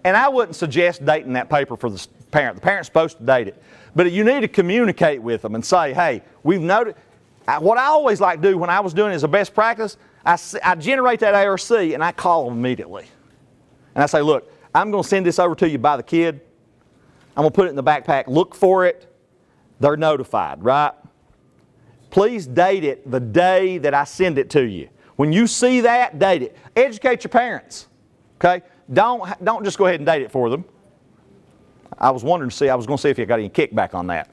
And I wouldn't suggest dating that paper for the parent. The parent's supposed to date it. But you need to communicate with them and say, hey, we've noted. What I always like to do when I was doing it as a best practice, I generate that ARC and I call them immediately. And I say, look, I'm going to send this over to you by the kid. I'm going to put it in the backpack. Look for it. They're notified, right? Please date it the day that I send it to you. When you see that, date it. Educate your parents, okay? Don't just go ahead and date it for them. I was going to see if you got any kickback on that.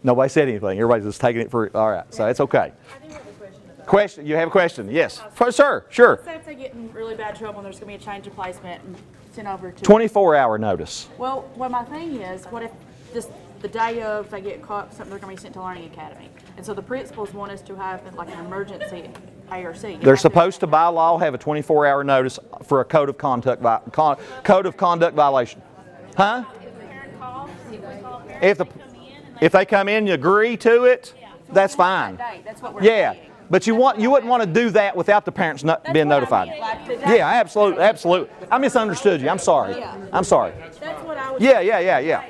Nobody said anything. Everybody's just taking it for, all right, so it's okay. I do have a question about Question? You have a question? Yes. Sir, sure. Say if they get in really bad trouble and there's going to be a change of placement and sent over to... 24-hour notice. Well, my thing is, what if just the day of they get caught, something they're going to be sent to Learning Academy. And so the principals want us to have like an emergency ARC. They're supposed to, by law, have a 24-hour notice for a code of conduct violation. Huh? If they come in and you agree to it, that's fine. That's what we're Yeah. But you wouldn't want to do that without the parents being notified. Yeah, absolutely. I misunderstood you. I'm sorry. That's what I was... Yeah.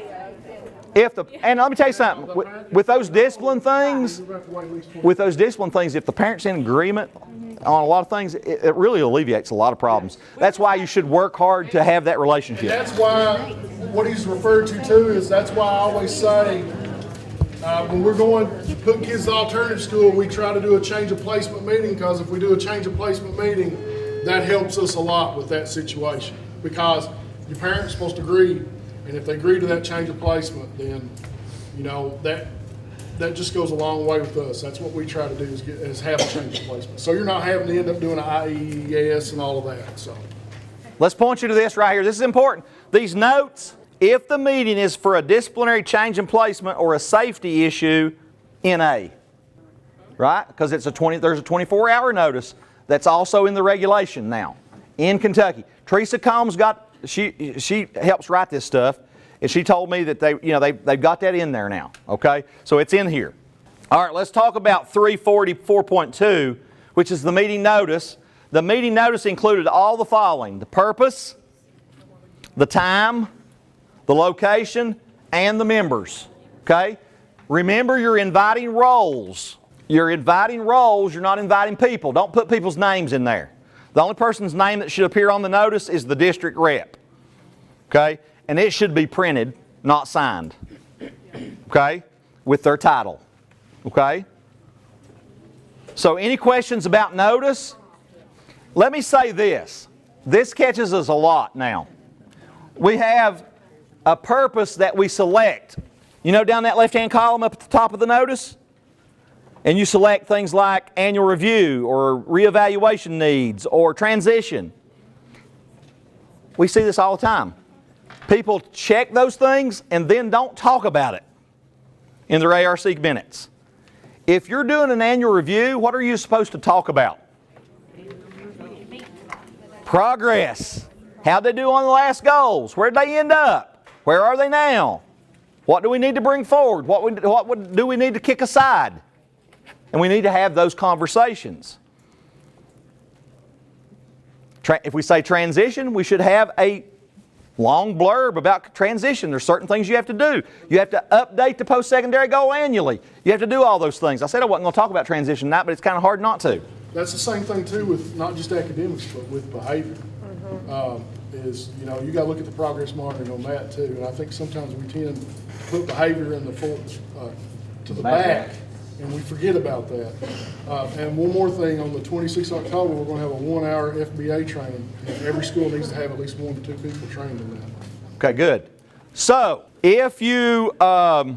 And let me tell you something. With those discipline things, if the parent's in agreement on a lot of things, it really alleviates a lot of problems. That's why you should work hard to have that relationship. And that's why what he's referred to too is that's why I always say when we're going to put kids to alternative school, we try to do a change of placement meeting, because if we do a change of placement meeting, that helps us a lot with that situation, because your parent's supposed to agree, and if they agree to that change of placement, then that just goes a long way with us. That's what we try to do is have a change of placement. So you're not having to end up doing an IES and all of that. So let's point you to this right here. This is important. These notes, if the meeting is for a disciplinary change in placement or a safety issue, NA, right? Because there's a 24-hour notice that's also in the regulation now in Kentucky. Teresa Combs she helps write this stuff, and she told me that they've got that in there now. Okay, so it's in here. All right, let's talk about 344.2, which is the meeting notice. The meeting notice included all the following: the purpose, the time, the location, and the members. Okay? Remember, you're inviting roles. You're inviting roles, you're not inviting people. Don't put people's names in there. The only person's name that should appear on the notice is the district rep. Okay? And it should be printed, not signed. Okay? With their title. Okay? So any questions about notice? Let me say this. This catches us a lot now. We have a purpose that we select. Down that left-hand column up at the top of the notice? And you select things like annual review or reevaluation needs or transition. We see this all the time. People check those things and then don't talk about it in their ARC minutes. If you're doing an annual review, what are you supposed to talk about? Progress. How'd they do on the last goals? Where'd they end up? Where are they now? What do we need to bring forward? What do we need to kick aside? And we need to have those conversations. If we say transition, we should have a long blurb about transition. There's certain things you have to do. You have to update the post-secondary goal annually. You have to do all those things. I said I wasn't going to talk about transition tonight, but it's kind of hard not to. That's the same thing too with not just academics, but with behavior. Is, you know, you got to look at the progress monitoring on that too. And I think sometimes we tend to put behavior in the to the back, and we forget about that. And one more thing, on the 26th of October, we're going to have a 1-hour FBA training. And every school needs to have at least 1 to 2 people trained in that. Okay, good. So if you mark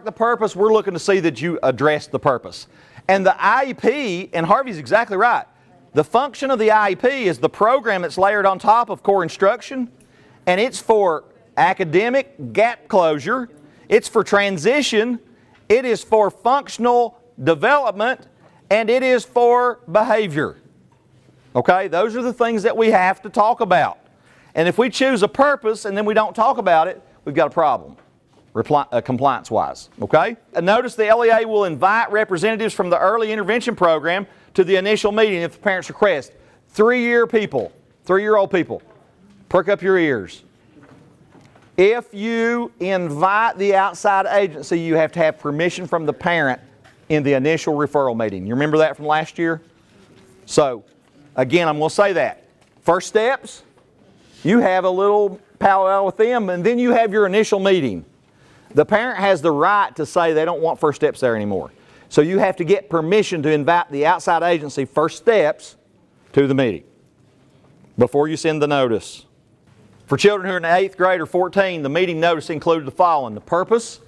the purpose, we're looking to see that you address the purpose. And the IEP, and Harvey's exactly right, the function of the IEP is the program that's layered on top of core instruction, and it's for academic gap closure, it's for transition, it is for functional development, and it is for behavior. Okay, those are the things that we have to talk about. And if we choose a purpose and then we don't talk about it, we've got a problem, compliance-wise. Okay? And notice the LEA will invite representatives from the early intervention program to the initial meeting if the parents request. 3-year-old people, perk up your ears. If you invite the outside agency, you have to have permission from the parent in the initial referral meeting. You remember that from last year? So, again, I'm going to say that. First steps, you have a little powwow with them, and then you have your initial meeting. The parent has the right to say they don't want first steps there anymore. So you have to get permission to invite the outside agency, first steps, to the meeting before you send the notice. For children who are in the 8th grade or 14, the meeting notice included the following. The purpose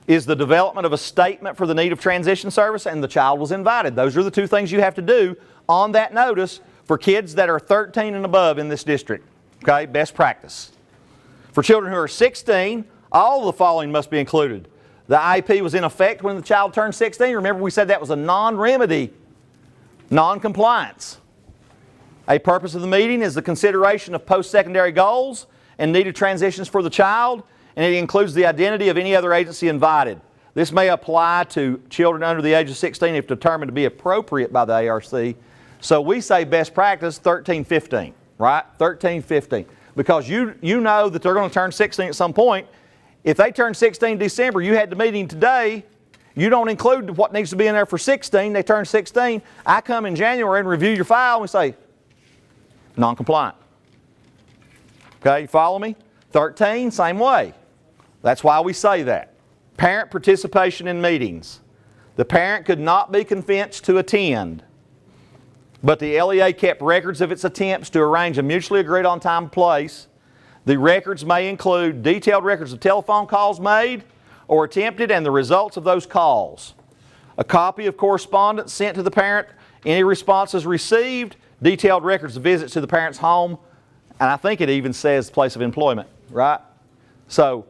is the development of a statement for the need of transition service, and the child was invited. Those are the 2 things you have to do on that notice for kids that are 13 and above in this district. Okay, best practice. For children who are 16, all of the following must be included. The IEP was in effect when the child turned 16. Remember, we said that was a non-remedy, non-compliance. A purpose of the meeting is the consideration of post-secondary goals and needed transitions for the child, and it includes the identity of any other agency invited. This may apply to children under the age of 16 if determined to be appropriate by the ARC. So we say best practice 13, 15, right? 13, 15. Because you know that they're going to turn 16 at some point. If they turn 16 in December, you had the meeting today, you don't include what needs to be in there for 16, they turn 16, I come in January and review your file and we say, non-compliant. Okay, you follow me? 13, same way. That's why we say that. Parent participation in meetings. The parent could not be convinced to attend, but the LEA kept records of its attempts to arrange a mutually agreed on time and place. The records may include detailed records of telephone calls made or attempted and the results of those calls. A copy of correspondence sent to the parent, any responses received, detailed records of visits to the parent's home, and I think it even says place of employment, right? So,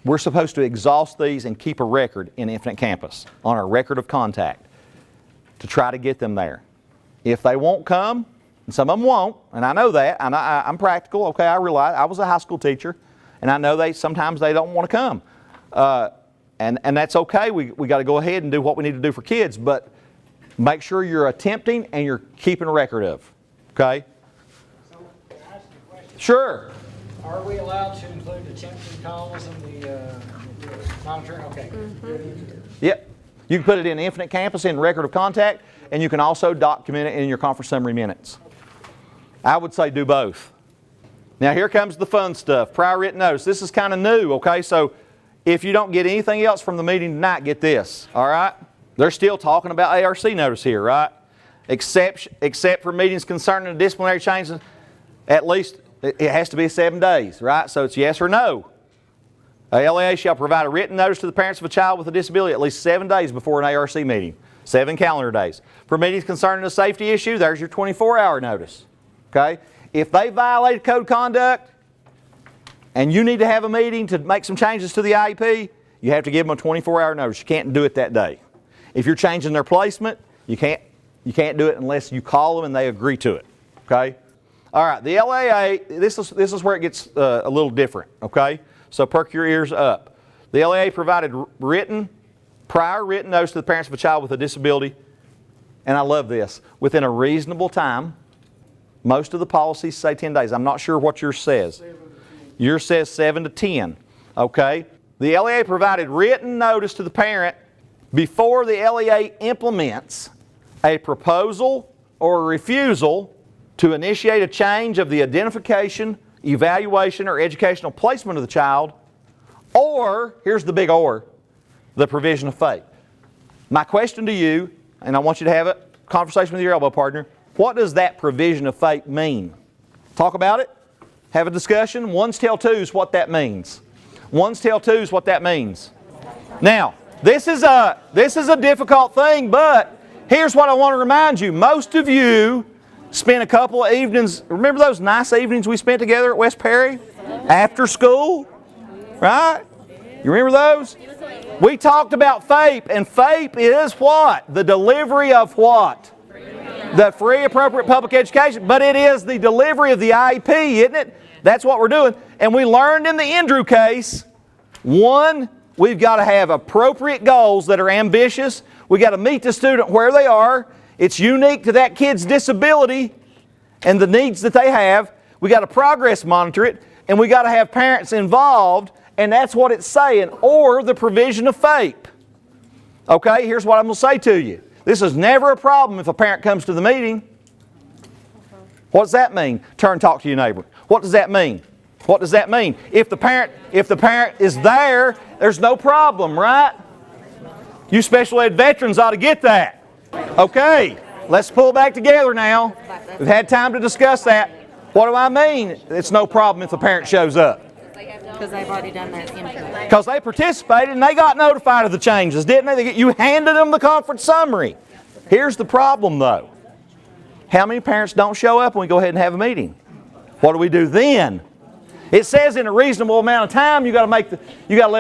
we're supposed to exhaust these and keep a record in Infinite Campus on our record of contact to try to get them there. If they won't come, and some of them won't, and I know that, and I'm practical, okay, I realize, I was a high school teacher, and I know sometimes they don't want to come. And that's okay, we got to go ahead and do what we need to do for kids, but make sure you're attempting and you're keeping a record of, okay? So, can I ask you a question? Sure. Are we allowed to include attempted calls in the monitoring? Okay. Yep. You can put it in Infinite Campus in record of contact, and you can also document it in your conference summary minutes. I would say do both. Now here comes the fun stuff, prior written notice. This is kind of new, okay? So if you don't get anything else from the meeting tonight, get this, all right? They're still talking about ARC notice here, right? Except for meetings concerning disciplinary changes, at least it has to be 7 days, right? So it's yes or no. A LEA shall provide a written notice to the parents of a child with a disability at least 7 days before an ARC meeting, 7 calendar days. For meetings concerning a safety issue, there's your 24-hour notice, okay? If they violate code of conduct and you need to have a meeting to make some changes to the IEP, you have to give them a 24-hour notice. You can't do it that day. If you're changing their placement, you can't do it unless you call them and they agree to it, okay? All right, the LEA, this is where it gets a little different, okay? So perk your ears up. The LEA provided prior written notice to the parents of a child with a disability and I love this, within a reasonable time. Most of the policies say 10 days. I'm not sure what yours says. Yours says 7 to 10. Okay? The LEA provided written notice to the parent before the LEA implements a proposal or a refusal to initiate a change of the identification, evaluation, or educational placement of the child, or, here's the big or, the provision of FAPE. My question to you, and I want you to have a conversation with your elbow partner, what does that provision of FAPE mean? Talk about it. Have a discussion. Ones tell twos what that means. Ones tell twos what that means. Now, this is a difficult thing, but here's what I want to remind you. Most of you spent a couple of evenings, remember those nice evenings we spent together at West Perry? After school? Right? You remember those? We talked about FAPE, and FAPE is what? The delivery of what? The free appropriate public education, but it is the delivery of the IEP, isn't it? That's what we're doing. And we learned in the Andrew case, one, we've got to have appropriate goals that are ambitious. We've got to meet the student where they are. It's unique to that kid's disability and the needs that they have. We've got to progress monitor it, and we've got to have parents involved, and that's what it's saying, or the provision of FAPE. Okay, here's what I'm going to say to you. This is never a problem if a parent comes to the meeting. What does that mean? Turn and talk to your neighbor. What does that mean? What does that mean? If the parent is there, there's no problem, right? You special ed veterans ought to get that. Okay, let's pull back together now. We've had time to discuss that. What do I mean? It's no problem if the parent shows up. Because they've already done their input. Because they participated and they got notified of the changes, didn't they? You handed them the conference summary. Here's the problem, though. How many parents don't show up when we go ahead and have a meeting? What do we do then? It says in a reasonable amount of time you got to let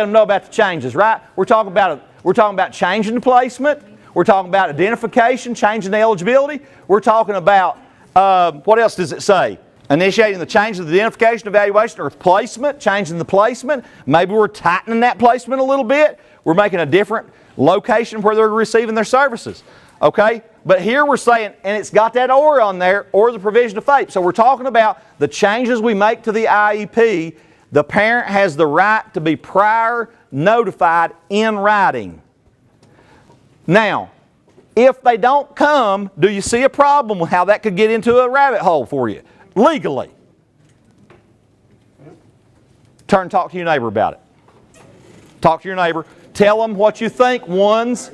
them know about the changes, right? We're talking about changing the placement. We're talking about identification, changing the eligibility. We're talking about what else does it say? Initiating the change of the identification, evaluation, or placement, changing the placement. Maybe we're tightening that placement a little bit. We're making a different location where they're receiving their services. Okay? But here we're saying, and it's got that or on there, or the provision of FAPE. So we're talking about the changes we make to the IEP. The parent has the right to be prior notified in writing. Now, if they don't come, do you see a problem with how that could get into a rabbit hole for you? Legally. Turn and talk to your neighbor about it. Talk to your neighbor. Tell them what you think. Ones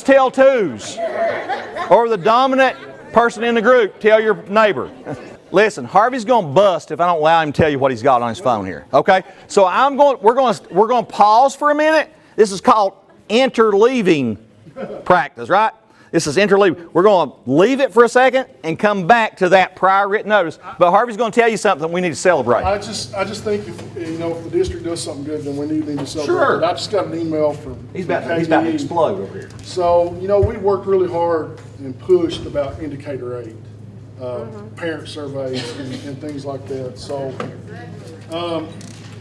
tell twos. Or the dominant person in the group, tell your neighbor. Listen, Harvey's going to bust if I don't allow him to tell you what he's got on his phone here. Okay? So we're going to pause for a minute. This is called interleaving practice, right? This is interleaving. We're going to leave it for a second and come back to that prior written notice. But Harvey's going to tell you something we need to celebrate. I just think if the district does something good, then we need to celebrate. Sure. I just got an email from He's about to explode over here. So, we worked really hard and pushed about Indicator 8, parent surveys and things like that. So,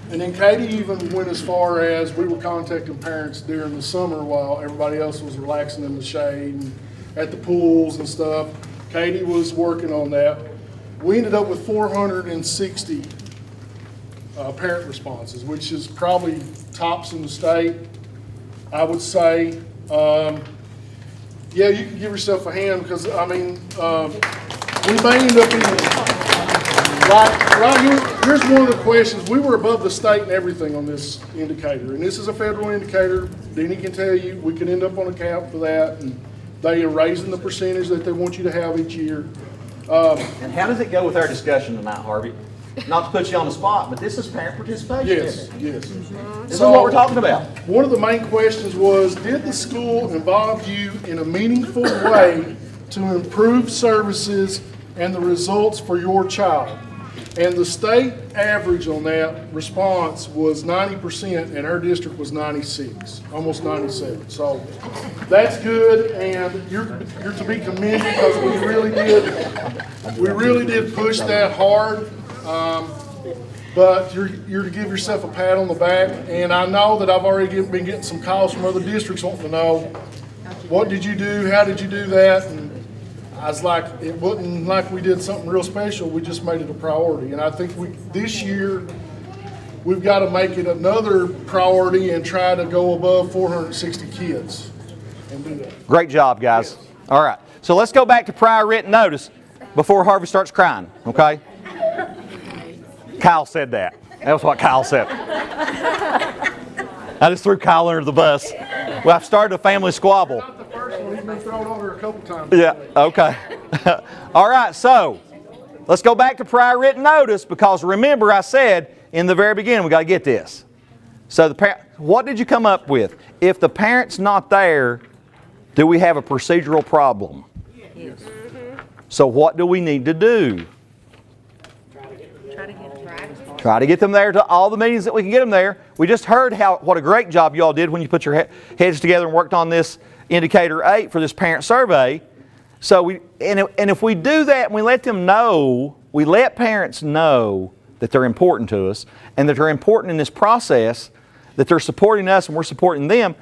and then Katie even went as far as we were contacting parents during the summer while everybody else was relaxing in the shade and at the pools and stuff. Katie was working on that. We ended up with 460 parent responses, which is probably tops in the state. I would say, yeah, you can give yourself a hand because, we may end up even... Right, here's one of the questions. We were above the state and everything on this indicator, and this is a federal indicator. Denny can tell you we could end up on a cap for that, and they are raising the percentage that they want you to have each year. And how does it go with our discussion tonight, Harvey? Not to put you on the spot, but this is parent participation, Yes, isn't it? yes. This is what we're talking about. One of the main questions was, did the school involve you in a meaningful way to improve services and the results for your child? And the state average on that response was 90%, and her district was 96, almost 97. So that's good, and you're to be commended because we really did push that hard. But you're to give yourself a pat on the back, and I know that I've already been getting some calls from other districts wanting to know, what did you do, how did you do that, and I was like, it wasn't like we did something real special, we just made it a priority. And I think this year, we've got to make it another priority and try to go above 460 kids and do that. Great job, guys. Yes. All right. So let's go back to prior written notice before Harvey starts crying, okay? Kyle said that. That was what Kyle said. I just threw Kyle under the bus. Well, I've started a family squabble. Not the first one, he's been thrown over a couple times. Yeah, okay. All right, so let's go back to prior written notice because remember I said in the very beginning we got to get this. So what did you come up with? If the parent's not there, do we have a procedural problem? Yes. So what do we need to do? Try to get them there to all the meetings that we can get them there. We just heard what a great job you all did when you put your heads together and worked on this indicator 8 for this parent survey. So if we do that and we let them know, we let parents know that they're important to us and that they're important in this process, that they're supporting us and we're supporting them,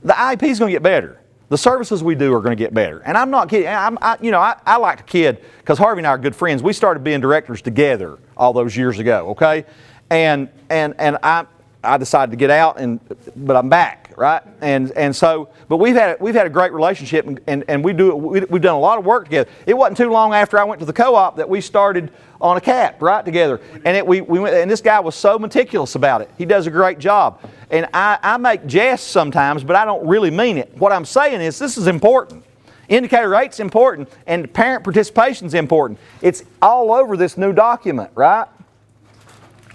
the IEP is going to get better. The services we do are going to get better. And I'm not kidding. I like a kid because Harvey and I are good friends. We started being directors together all those years ago, okay? And I decided to get out, but I'm back, right? And so, but we've had a great relationship, and we've done a lot of work together. It wasn't too long after I went to the co-op that we started on a CAP, right, together. And we went, and this guy was so meticulous about it. He does a great job. And I make jests sometimes, but I don't really mean it. What I'm saying is this is important. Indicator 8 is important, and parent participation is important. It's all over this new document, right?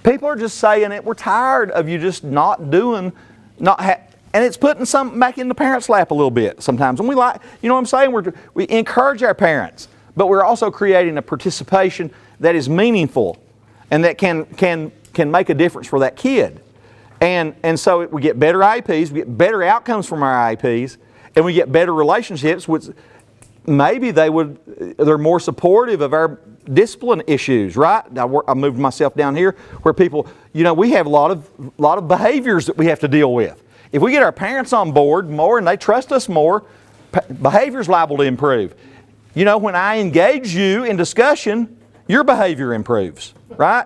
People are just saying it. We're tired of you just not doing, and it's putting something back in the parents' lap a little bit sometimes. And we like, you know what I'm saying? We encourage our parents, but we're also creating a participation that is meaningful and that can make a difference for that kid. And so we get better IEPs, we get better outcomes from our IEPs, and we get better relationships, which maybe they're more supportive of our discipline issues, right? Now I moved myself down here where people, we have a lot of behaviors that we have to deal with. If we get our parents on board more and they trust us more, behavior's liable to improve. When I engage you in discussion, your behavior improves, right?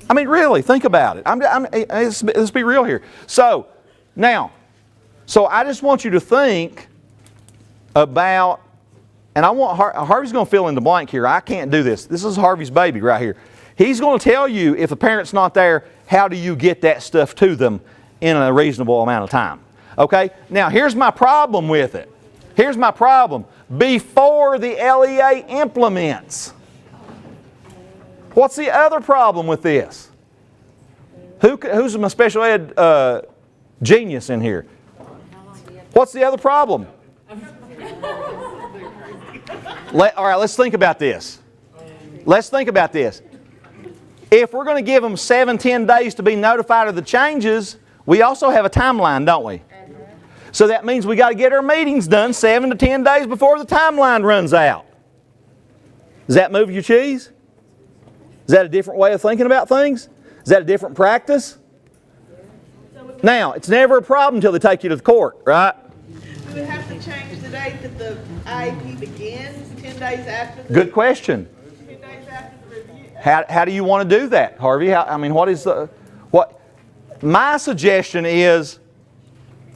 I mean, really, think about it. Let's be real here. So I just want you to think about, and I want Harvey's going to fill in the blank here. I can't do this. This is Harvey's baby right here. He's going to tell you if the parent's not there, how do you get that stuff to them in a reasonable amount of time. Okay? Now, here's my problem with it. Here's my problem. Before the LEA implements. What's the other problem with this? Who's my special ed genius in here? What's the other problem? All right, let's think about this. Let's think about this. If we're going to give them 7-10 days to be notified of the changes, we also have a timeline, don't we? So that means we got to get our meetings done 7 to 10 days before the timeline runs out. Does that move your cheese? Is that a different way of thinking about things? Is that a different practice? Now, it's never a problem until they take you to the court, right? Do we have to change the date that the IEP begins, 10 days after the... Good question. 10 days after the review? How do you want to do that, Harvey? My suggestion is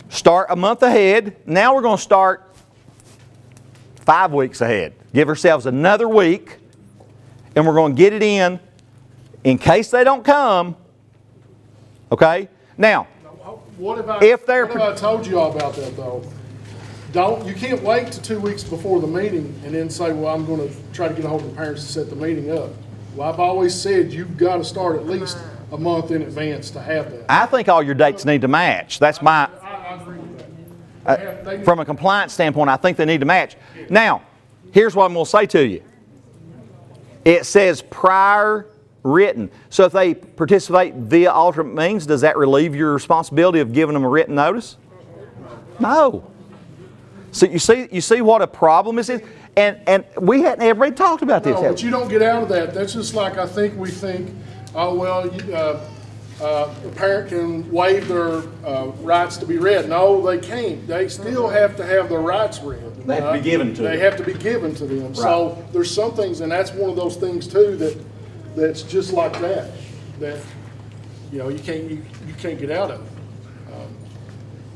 start a month ahead. Now we're going to start 5 weeks ahead. Give ourselves another week, and we're going to get it in case they don't come. Okay? Now, what if I told you all about that though? You can't wait to 2 weeks before the meeting and then say, well, I'm going to try to get a hold of the parents to set the meeting up. Well, I've always said you've got to start at least a month in advance to have that. I think all your dates need to match. That's my... I agree with that. From a compliance standpoint, I think they need to match. Now, here's what I'm going to say to you. It says prior written. So if they participate via alternate means, does that relieve your responsibility of giving them a written notice? No. So you see what a problem this is? And we hadn't ever talked about this. No, but you don't get out of that. That's just like we think, oh, well, a parent can waive their rights to be read. No, they can't. They still have to have their rights read. They have to be given to They them. have to be given to them. So there's some things, and that's one of those things too, that's just like that you can't get out of.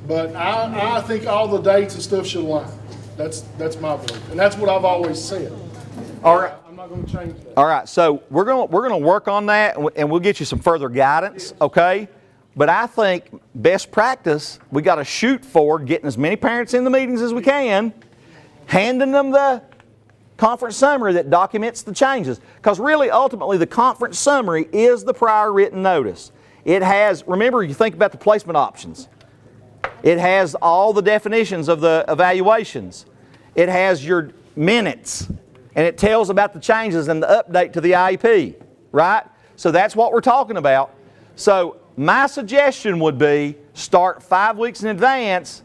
But I think all the dates and stuff should align. That's my belief, and that's what I've always said. All right. I'm not going to change that. All right, so we're gonna work on that, and we'll get you some further guidance, okay? But I think best practice, we got to shoot for getting as many parents in the meetings as we can, handing them the conference summary that documents the changes. Because really, ultimately, the conference summary is the prior written notice. It has, remember, you think about the placement options. It has all the definitions of the evaluations. It has your minutes, and it tells about the changes and the update to the IEP, right? So that's what we're talking about. So my suggestion would be start 5 weeks in advance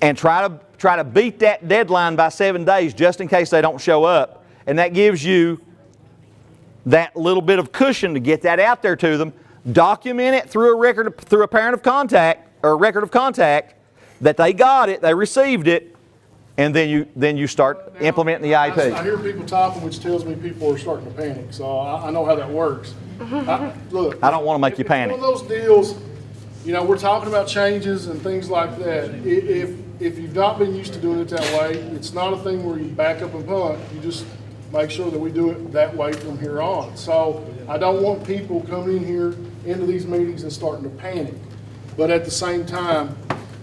and try to beat that deadline by 7 days just in case they don't show up. And that gives you that little bit of cushion to get that out there to them. Document it through a parent of contact or a record of contact that they got it, they received it, and then you start implementing the IEP. I hear people talking, which tells me people are starting to panic. So I know how that works. Look, I don't want to make you panic. One of those deals, we're talking about changes and things like that. If you've not been used to doing it that way, it's not a thing where you back up and punt. You just make sure that we do it that way from here on. So I don't want people coming in here into these meetings and starting to panic. But at the same time,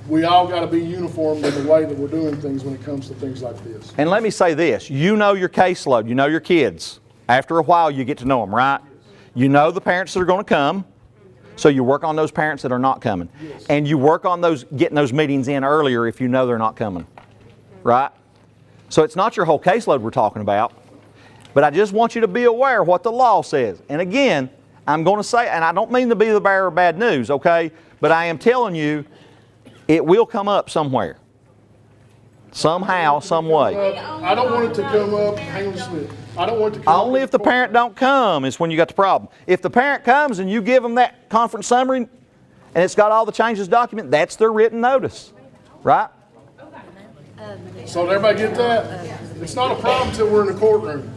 we all got to be uniform in the way that we're doing things when it comes to things like this. And let me say this, you know your caseload, you know your kids. After a while you get to know them, right? You know the parents that are going to come, so you work on those parents that are not coming. Yes. And you work on getting those meetings in earlier if you know they're not coming, right? So it's not your whole caseload we're talking about, but I just want you to be aware of what the law says. And again, I'm going to say, and I don't mean to be the bearer of bad news, okay? But I am telling you, it will come up somewhere. Somehow, some way. I don't want it to come up, hang on just a minute. I don't want it to come up. Only if the parent don't come is when you got the problem. If the parent comes and you give them that conference summary and it's got all the changes documented, that's their written notice, right? So did everybody get that? It's not a problem until we're in the courtroom.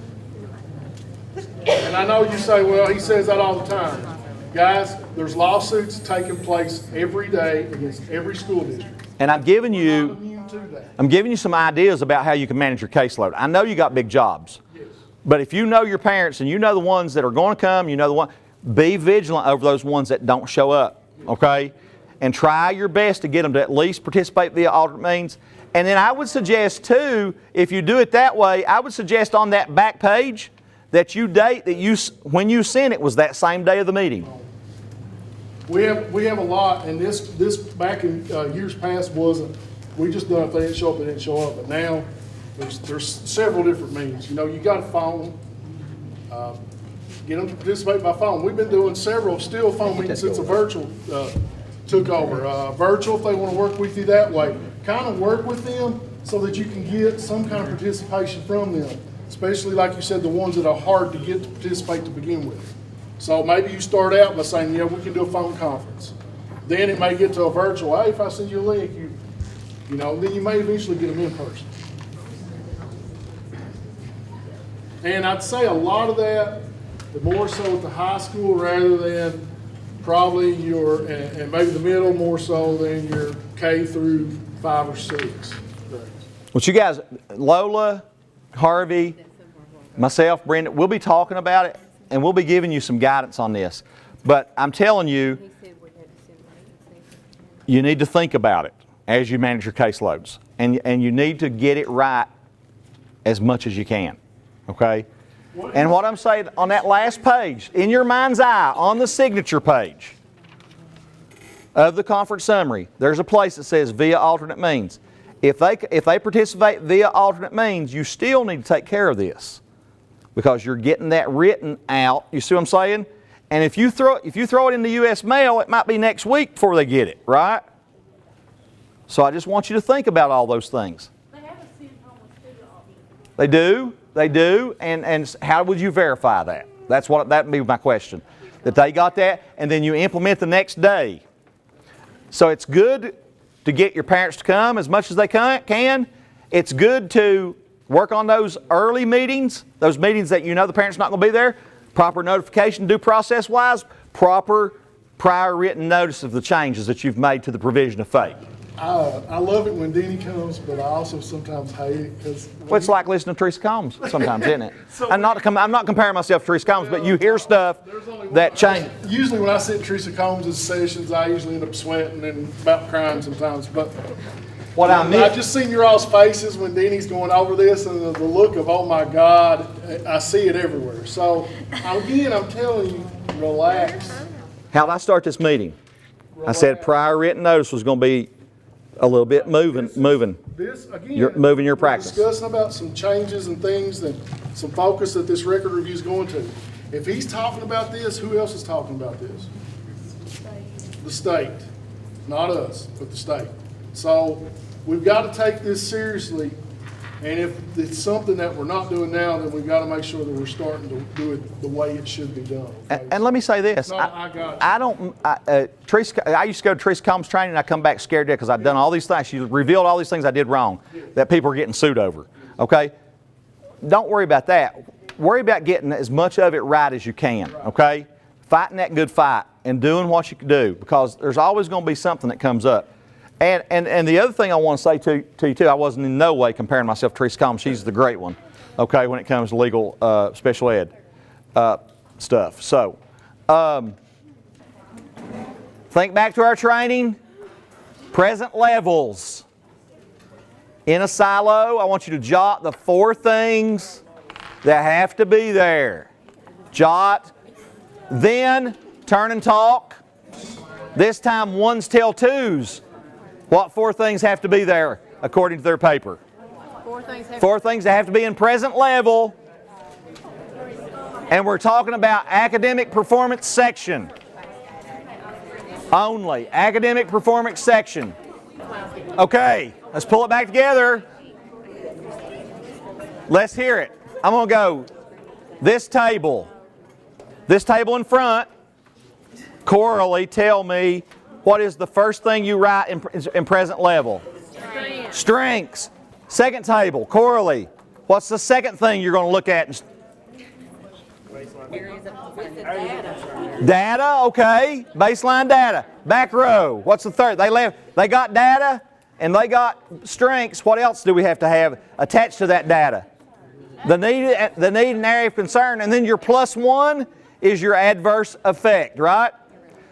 And I know you say, well, he says that all the time. Guys, there's lawsuits taking place every day against every school district. And I'm giving Not you immune to that. I'm giving you some ideas about how you can manage your caseload. I know you got big jobs. Yes. But if you know your parents and you know the ones that are going to come, you know the one, be vigilant over those ones that don't show up, okay? And try your best to get them to at least participate via alternate means. And then I would suggest too, if you do it that way, I would suggest on that back page that you date that when you sent it was that same day of the meeting. We have a lot, and this back in years past wasn't. We just done if they didn't show up, they didn't show up. But now there's several different means. You got a phone. Get them to participate by phone. We've been doing several still phone meetings since the virtual took over. Virtual, if they want to work with you that way, kind of work with them so that you can get some kind of participation from them. Especially like you said, the ones that are hard to get to participate to begin with. So maybe you start out by saying, yeah, we can do a phone conference. Then it may get to a virtual. Hey, if I send you a link, then you may eventually get them in person. And I'd say a lot of that, more so at the high school rather than probably and maybe the middle more so than your K through 5 or 6 grades. Well, you guys, Lola, Harvey, myself, Brenda, we'll be talking about it and we'll be giving you some guidance on this. But I'm telling you, you need to think about it as you manage your caseloads. And you need to get it right as much as you can, okay? And what I'm saying on that last page, in your mind's eye, on the signature page of the conference summary, there's a place that says via alternate means. If they participate via alternate means, you still need to take care of this because you're getting that written out. You see what I'm saying? And if you throw it in the U.S. mail, it might be next week before they get it, right? So I just want you to think about all those things. They have a send home with student option. They do. And how would you verify that? That'd be my question. That they got that, and then you implement the next day. So it's good to get your parents to come as much as they can. it's good to work on those early meetings, those meetings that you know the parent's not going to be there, proper notification due process-wise, proper prior written notice of the changes that you've made to the provision of FAPE. I love it when Denny comes, but I also sometimes hate it because Well, it's like listening to Teresa Combs sometimes, isn't it? I'm not comparing myself to Teresa Combs, but you hear stuff that change. usually when I sit in Teresa Combs' sessions, I usually end up sweating and about crying sometimes. But What I mean, I just seen your all's faces when Denny's going over this, and the look of, oh my God, I see it everywhere. So again, I'm telling you, relax. how'd I start this meeting? I said prior written notice was going to be a little bit moving. This, again, You're moving your we're practice. discussing about some changes and things that, some focus that this record review is going to. If he's talking about this, who else is talking about this? The state. Not us, but the state. So we've got to take this seriously, and if it's something that we're not doing now, then we've got to make sure that we're starting to do it the way it should be done. Okay? And let me say this. No, I got you. I don't, I used to go to Teresa Combs training and I come back scared to death because I've done all these things. She revealed all these things I did wrong that people are getting sued over. Okay? Don't worry about that. Worry about getting as much of it right as you can. Okay? Fighting that good fight and doing what you can do, because there's always going to be something that comes up. And the other thing I want to say to you too, I wasn't in no way comparing myself to Teresa Combs. She's the great one, okay, when it comes to legal special ed stuff. So, think back to our training. Present levels. In a silo, I want you to jot the 4 things that have to be there. Jot. Then, turn and talk. This time, ones tell twos. What 4 things have to be there according to their paper? 4 things that have to be in present level. And we're talking about academic performance section. Only. Academic performance section. Okay, let's pull it back together. Let's hear it. I'm going to go this table in front. Corally, tell me, what is the first thing you write in present level? Strengths. Second table, Corally, what's the second thing you're going to look at? Data, okay. Baseline data. Back row, what's the third? They got data and they got strengths. What else do we have to have attached to that data? The need and area of concern, and then your +1 is your adverse effect, right?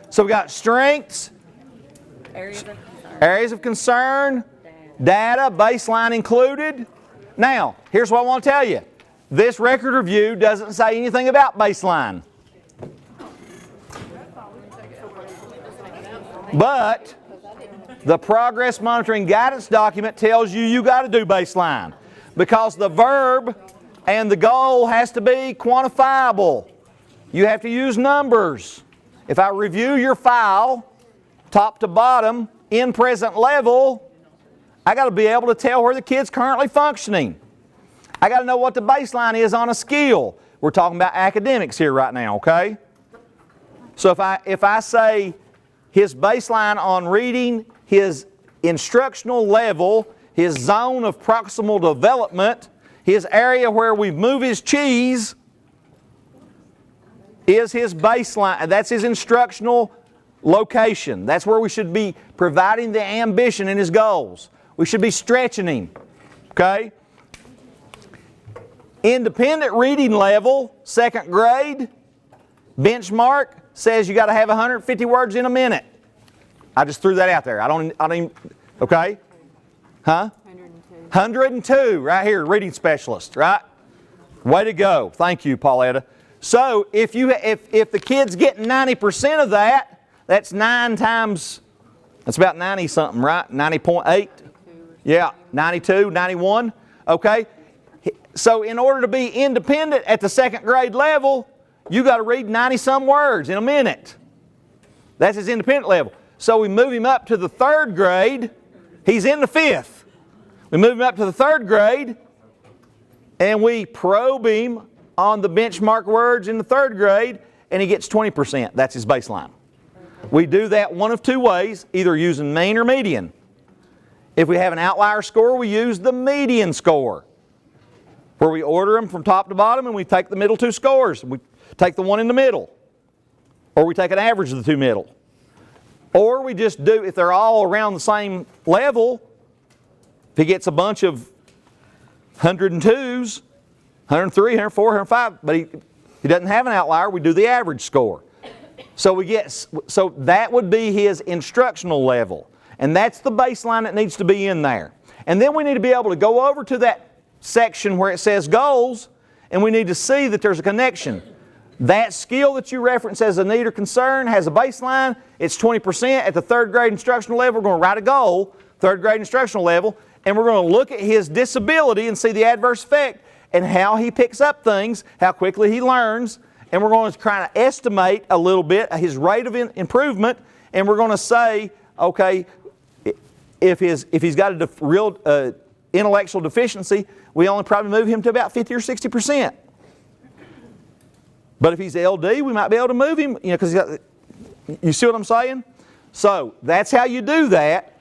So we got strengths, areas of concern, data, baseline included. Now, here's what I want to tell you. This record review doesn't say anything about baseline. But the progress monitoring guidance document tells you got to do baseline, because the verb and the goal has to be quantifiable. You have to use numbers. If I review your file, top to bottom, in present level, I got to be able to tell where the kid's currently functioning. I got to know what the baseline is on a skill. We're talking about academics here right now, okay? So if I say his baseline on reading, his instructional level, his zone of proximal development, his area where we move his cheese, is his baseline. That's his instructional location. That's where we should be providing the ambition in his goals. We should be stretching him, okay? Independent reading level, 2nd grade, benchmark says you got to have 150 words in a minute. I just threw that out there. I don't even, okay? Huh? 102 right here, reading specialist, right? Way to go. Thank you, Pauletta. So if the kid's getting 90% of that, that's 9 times, that's about 90 something, right? 90.8? Yeah, 92, 91, okay? So in order to be independent at the 2nd grade level, you got to read 90 some words in a minute. That's his independent level. So we move him up to the 3rd grade. He's in the 5th. We move him up to the 3rd grade and we probe him on the benchmark words in the 3rd grade, and he gets 20%. That's his baseline. We do that one of 2 ways, either using mean or median. If we have an outlier score, we use the median score, where we order them from top to bottom and we take the middle two scores. We take the one in the middle, or we take an average of the two middle. Or we just do, if they're all around the same level, if he gets a bunch of 102s, 103, 104, 105, but he doesn't have an outlier, we do the average score. So that would be his instructional level. And that's the baseline that needs to be in there. And then we need to be able to go over to that section where it says goals, and we need to see that there's a connection. That skill that you reference as a need or concern has a baseline. It's 20%. At the third grade instructional level, we're going to write a goal, third grade instructional level, and we're going to look at his disability and see the adverse effect and how he picks up things, how quickly he learns, and we're going to try to estimate a little bit his rate of improvement, and we're going to say, okay, if he's got a real intellectual deficiency, we only probably move him to about 50 or 60%. But if he's LD, we might be able to move him, because you see what I'm saying? So that's how you do that.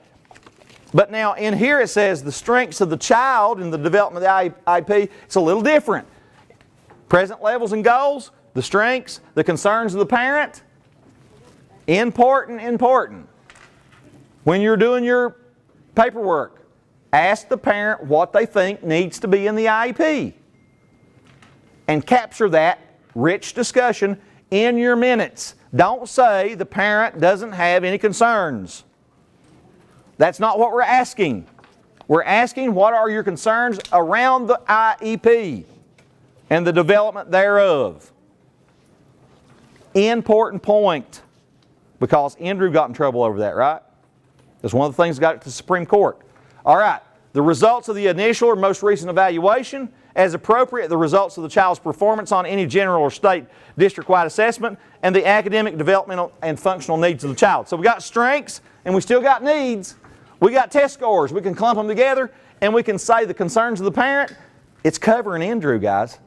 But now in here it says the strengths of the child in the development of the IEP, it's a little different. Present levels and goals, the strengths, the concerns of the parent, important. When you're doing your paperwork, ask the parent what they think needs to be in the IEP and capture that rich discussion in your minutes. Don't say the parent doesn't have any concerns. That's not what we're asking. We're asking what are your concerns around the IEP and the development thereof. Important point, because Andrew got in trouble over that, right? That's one of the things that got it to the Supreme Court. All right, the results of the initial or most recent evaluation, as appropriate, the results of the child's performance on any general or state district-wide assessment, and the academic, developmental, and functional needs of the child. So we got strengths, and we still got needs. We got test scores. We can clump them together, and we can say the concerns of the parent. It's covering Andrew, guys.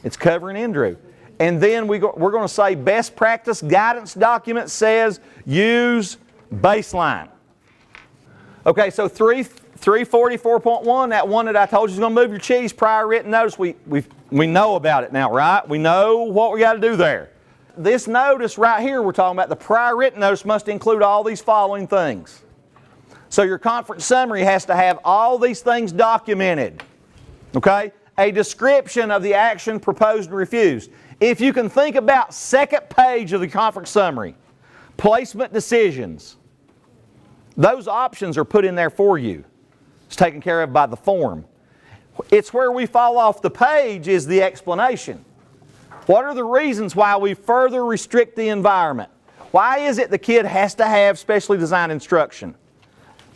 It's covering Andrew. And then we're going to say best practice guidance document says use baseline. Okay, so 344.1, that one that I told you is going to move your cheese, prior written notice, we know about it now, right? We know what we got to do there. This notice right here we're talking about, the prior written notice must include all these following things. So your conference summary has to have all these things documented. Okay? A description of the action proposed and refused. If you can think about second page of the conference summary, placement decisions, those options are put in there for you. It's taken care of by the form. It's where we fall off the page is the explanation. What are the reasons why we further restrict the environment? Why is it the kid has to have specially designed instruction?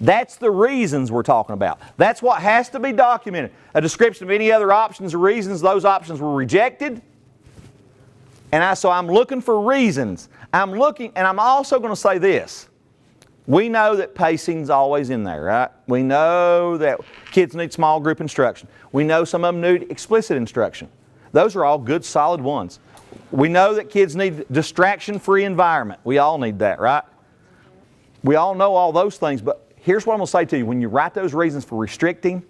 That's the reasons we're talking about. That's what has to be documented. A description of any other options or reasons those options were rejected. So I'm looking for reasons. I'm also going to say this. We know that pacing's always in there, right? We know that kids need small group instruction. We know some of them need explicit instruction. Those are all good, solid ones. We know that kids need distraction-free environment. We all need that, right? We all know all those things, but here's what I'm going to say to you. When you write those reasons for restricting,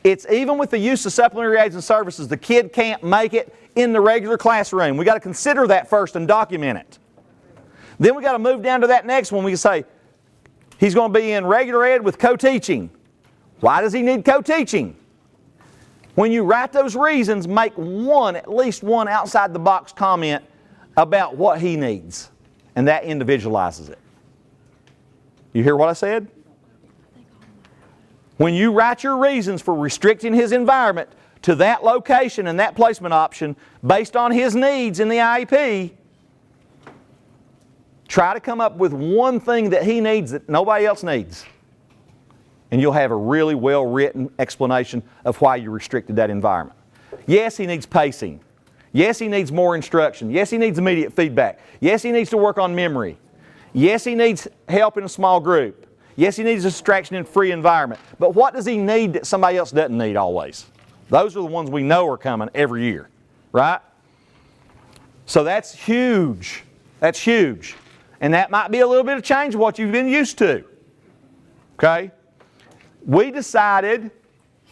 it's even with the use of supplementary aids and services, the kid can't make it in the regular classroom. We got to consider that first and document it. Then we got to move down to that next one. We can say, he's going to be in regular ed with co-teaching. Why does he need co-teaching? When you write those reasons, make at least one outside the box comment about what he needs. And that individualizes it. You hear what I said? When you write your reasons for restricting his environment to that location and that placement option based on his needs in the IEP, try to come up with one thing that he needs that nobody else needs. And you'll have a really well-written explanation of why you restricted that environment. Yes, he needs pacing. Yes, he needs more instruction. Yes, he needs immediate feedback. Yes, he needs to work on memory. Yes, he needs help in a small group. Yes, he needs a distraction-free environment. But what does he need that somebody else doesn't need always? Those are the ones we know are coming every year, right? So that's huge. That's huge. And that might be a little bit of change of what you've been used to. Okay? We decided,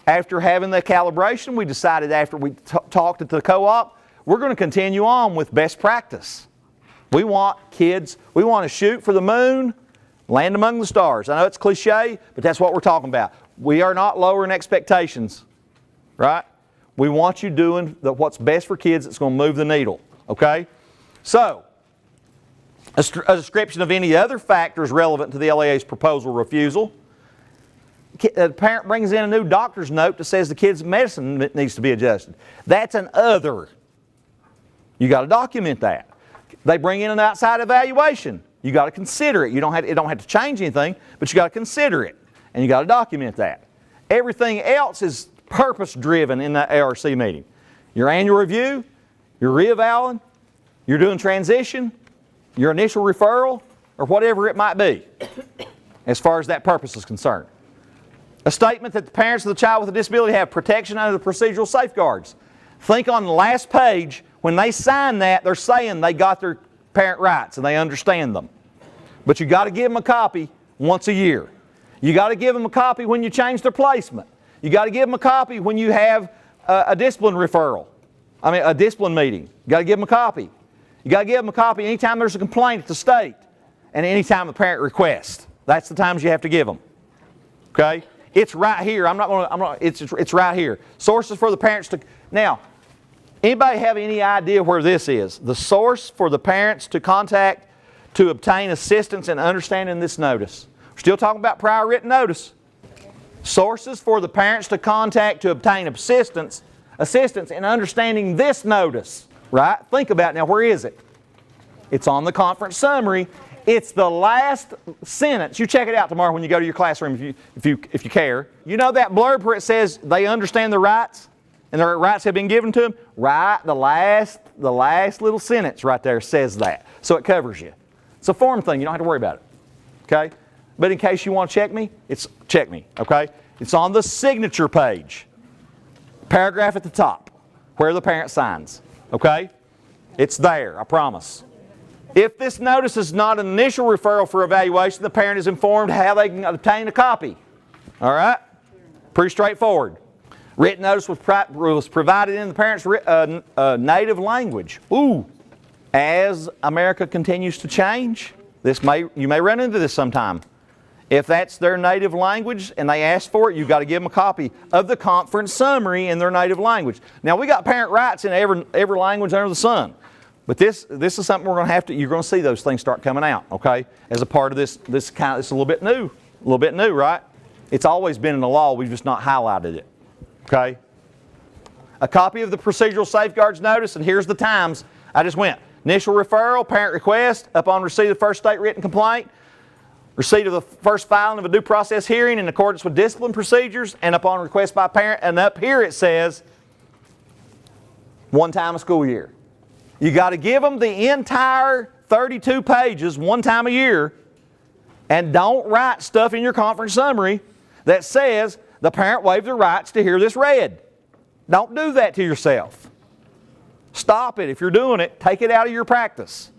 after having the calibration, we decided after we talked at the co-op, we're going to continue on with best practice. We want kids, we want to shoot for the moon, land among the stars. I know it's cliche, but that's what we're talking about. We are not lowering expectations, right? We want you doing what's best for kids that's going to move the needle, okay? So, a description of any other factors relevant to the LEA's proposal refusal. A parent brings in a new doctor's note that says the kid's medicine needs to be adjusted. That's an other. You got to document that. They bring in an outside evaluation. You got to consider it. It don't have to change anything, but you got to consider it. And you got to document that. Everything else is purpose-driven in that ARC meeting. Your annual review, your reevaluation, you're doing transition, your initial referral, or whatever it might be, as far as that purpose is concerned. A statement that the parents of the child with a disability have protection under the procedural safeguards. Think on the last page, when they sign that, they're saying they got their parent rights and they understand them. But you got to give them a copy once a year. You got to give them a copy when you change their placement. You got to give them a copy when you have a discipline referral. A discipline meeting. You got to give them a copy. You got to give them a copy anytime there's a complaint at the state and anytime the parent requests. That's the times you have to give them. Okay? It's right here. It's right here. Sources for the parents to. Now, anybody have any idea where this is? The source for the parents to contact to obtain assistance in understanding this notice. We're still talking about prior written notice. Sources for the parents to contact to obtain assistance in understanding this notice. Right? Think about it now. Where is it? It's on the conference summary. It's the last sentence. You check it out tomorrow when you go to your classroom if you care. You know that blurb where it says they understand their rights and their rights have been given to them? Right, the last little sentence right there says that. So it covers you. It's a form thing. You don't have to worry about it. Okay? But in case you want to check me, check me. Okay? It's on the signature page. Paragraph at the top where the parent signs. Okay? It's there, I promise. If this notice is not an initial referral for evaluation, the parent is informed how they can obtain a copy. All right? Pretty straightforward. Written notice was provided in the parent's native language. Ooh. As America continues to change, you may run into this sometime. If that's their native language and they ask for it, you've got to give them a copy of the conference summary in their native language. Now, we got parent rights in every language under the sun. But this is something you're going to see those things start coming out, okay? As a part of it's a little bit new, right? It's always been in the law, we've just not highlighted it, okay? A copy of the procedural safeguards notice, and here's the times I just went. Initial referral, parent request, upon receipt of the first state written complaint, receipt of the first filing of a due process hearing in accordance with discipline procedures, and upon request by parent, and up here it says, one time a school year. You got to give them the entire 32 pages one time a year, and don't write stuff in your conference summary that says the parent waived their rights to hear this read. Don't do that to yourself. Stop it. If you're doing it, take it out of your practice.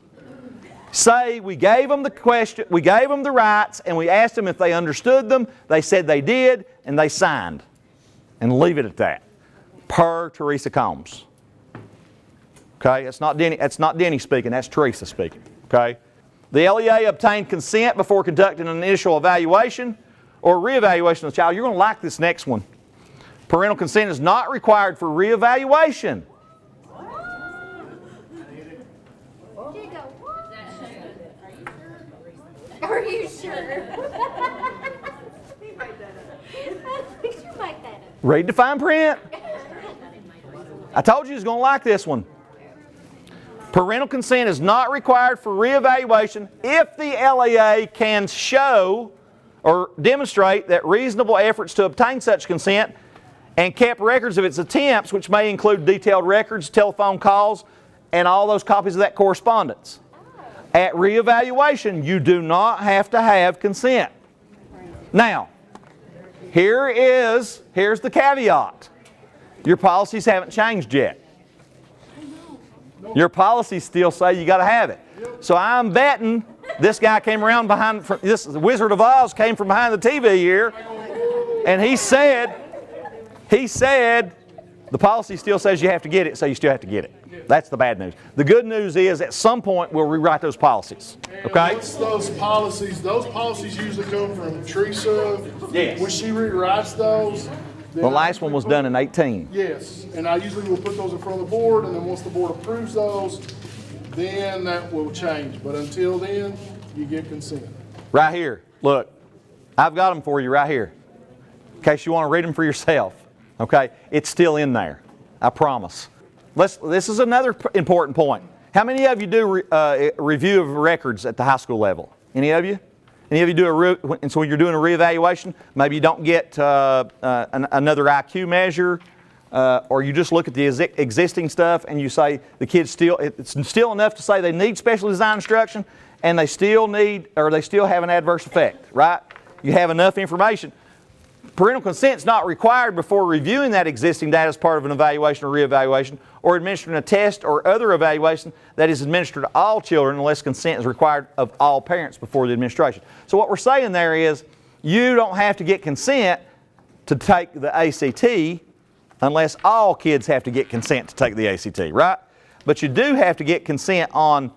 Say we gave them the question, we gave them the rights, and we asked them if they understood them. They said they did, and they signed. And leave it at that. Per Teresa Combs. Okay, that's not Denny speaking, that's Teresa speaking. Okay? The LEA obtained consent before conducting an initial evaluation or reevaluation of the child. You're going to like this next one. Parental consent is not required for reevaluation. Are you sure? Did you make that up? Read the fine print. I told you you was going to like this one. Parental consent is not required for reevaluation if the LEA can show or demonstrate that reasonable efforts to obtain such consent and kept records of its attempts, which may include detailed records, telephone calls, and all those copies of that correspondence. At reevaluation, you do not have to have consent. Now, here's the caveat. Your policies haven't changed yet. Your policies still say you got to have it. So I'm betting this guy came around behind, this Wizard of Oz came from behind the TV here. And he said, the policy still says you have to get it, so you still have to get it. That's the bad news. The good news is at some point we'll rewrite those policies. Okay? Once those policies usually come from Teresa. Yes. When she rewrites those. The last one was done in 18. Yes, and I usually will put those in front of the board, and then once the board approves those, then that will change. But until then, you get consent. Right here. Look, I've got them for you right here. In case you want to read them for yourself. Okay? It's still in there. I promise. This is another important point. How many of you do review of records at the high school level? Any of you? Any of you do and so when you're doing a reevaluation, maybe you don't get another IQ measure, or you just look at the existing stuff and you say the kids it's still enough to say they need special design instruction, and they still have an adverse effect, right? You have enough information. Parental consent is not required before reviewing that existing data as part of an evaluation or reevaluation, or administering a test or other evaluation that is administered to all children unless consent is required of all parents before the administration. So what we're saying there is you don't have to get consent to take the ACT unless all kids have to get consent to take the ACT, right? But you do have to get consent on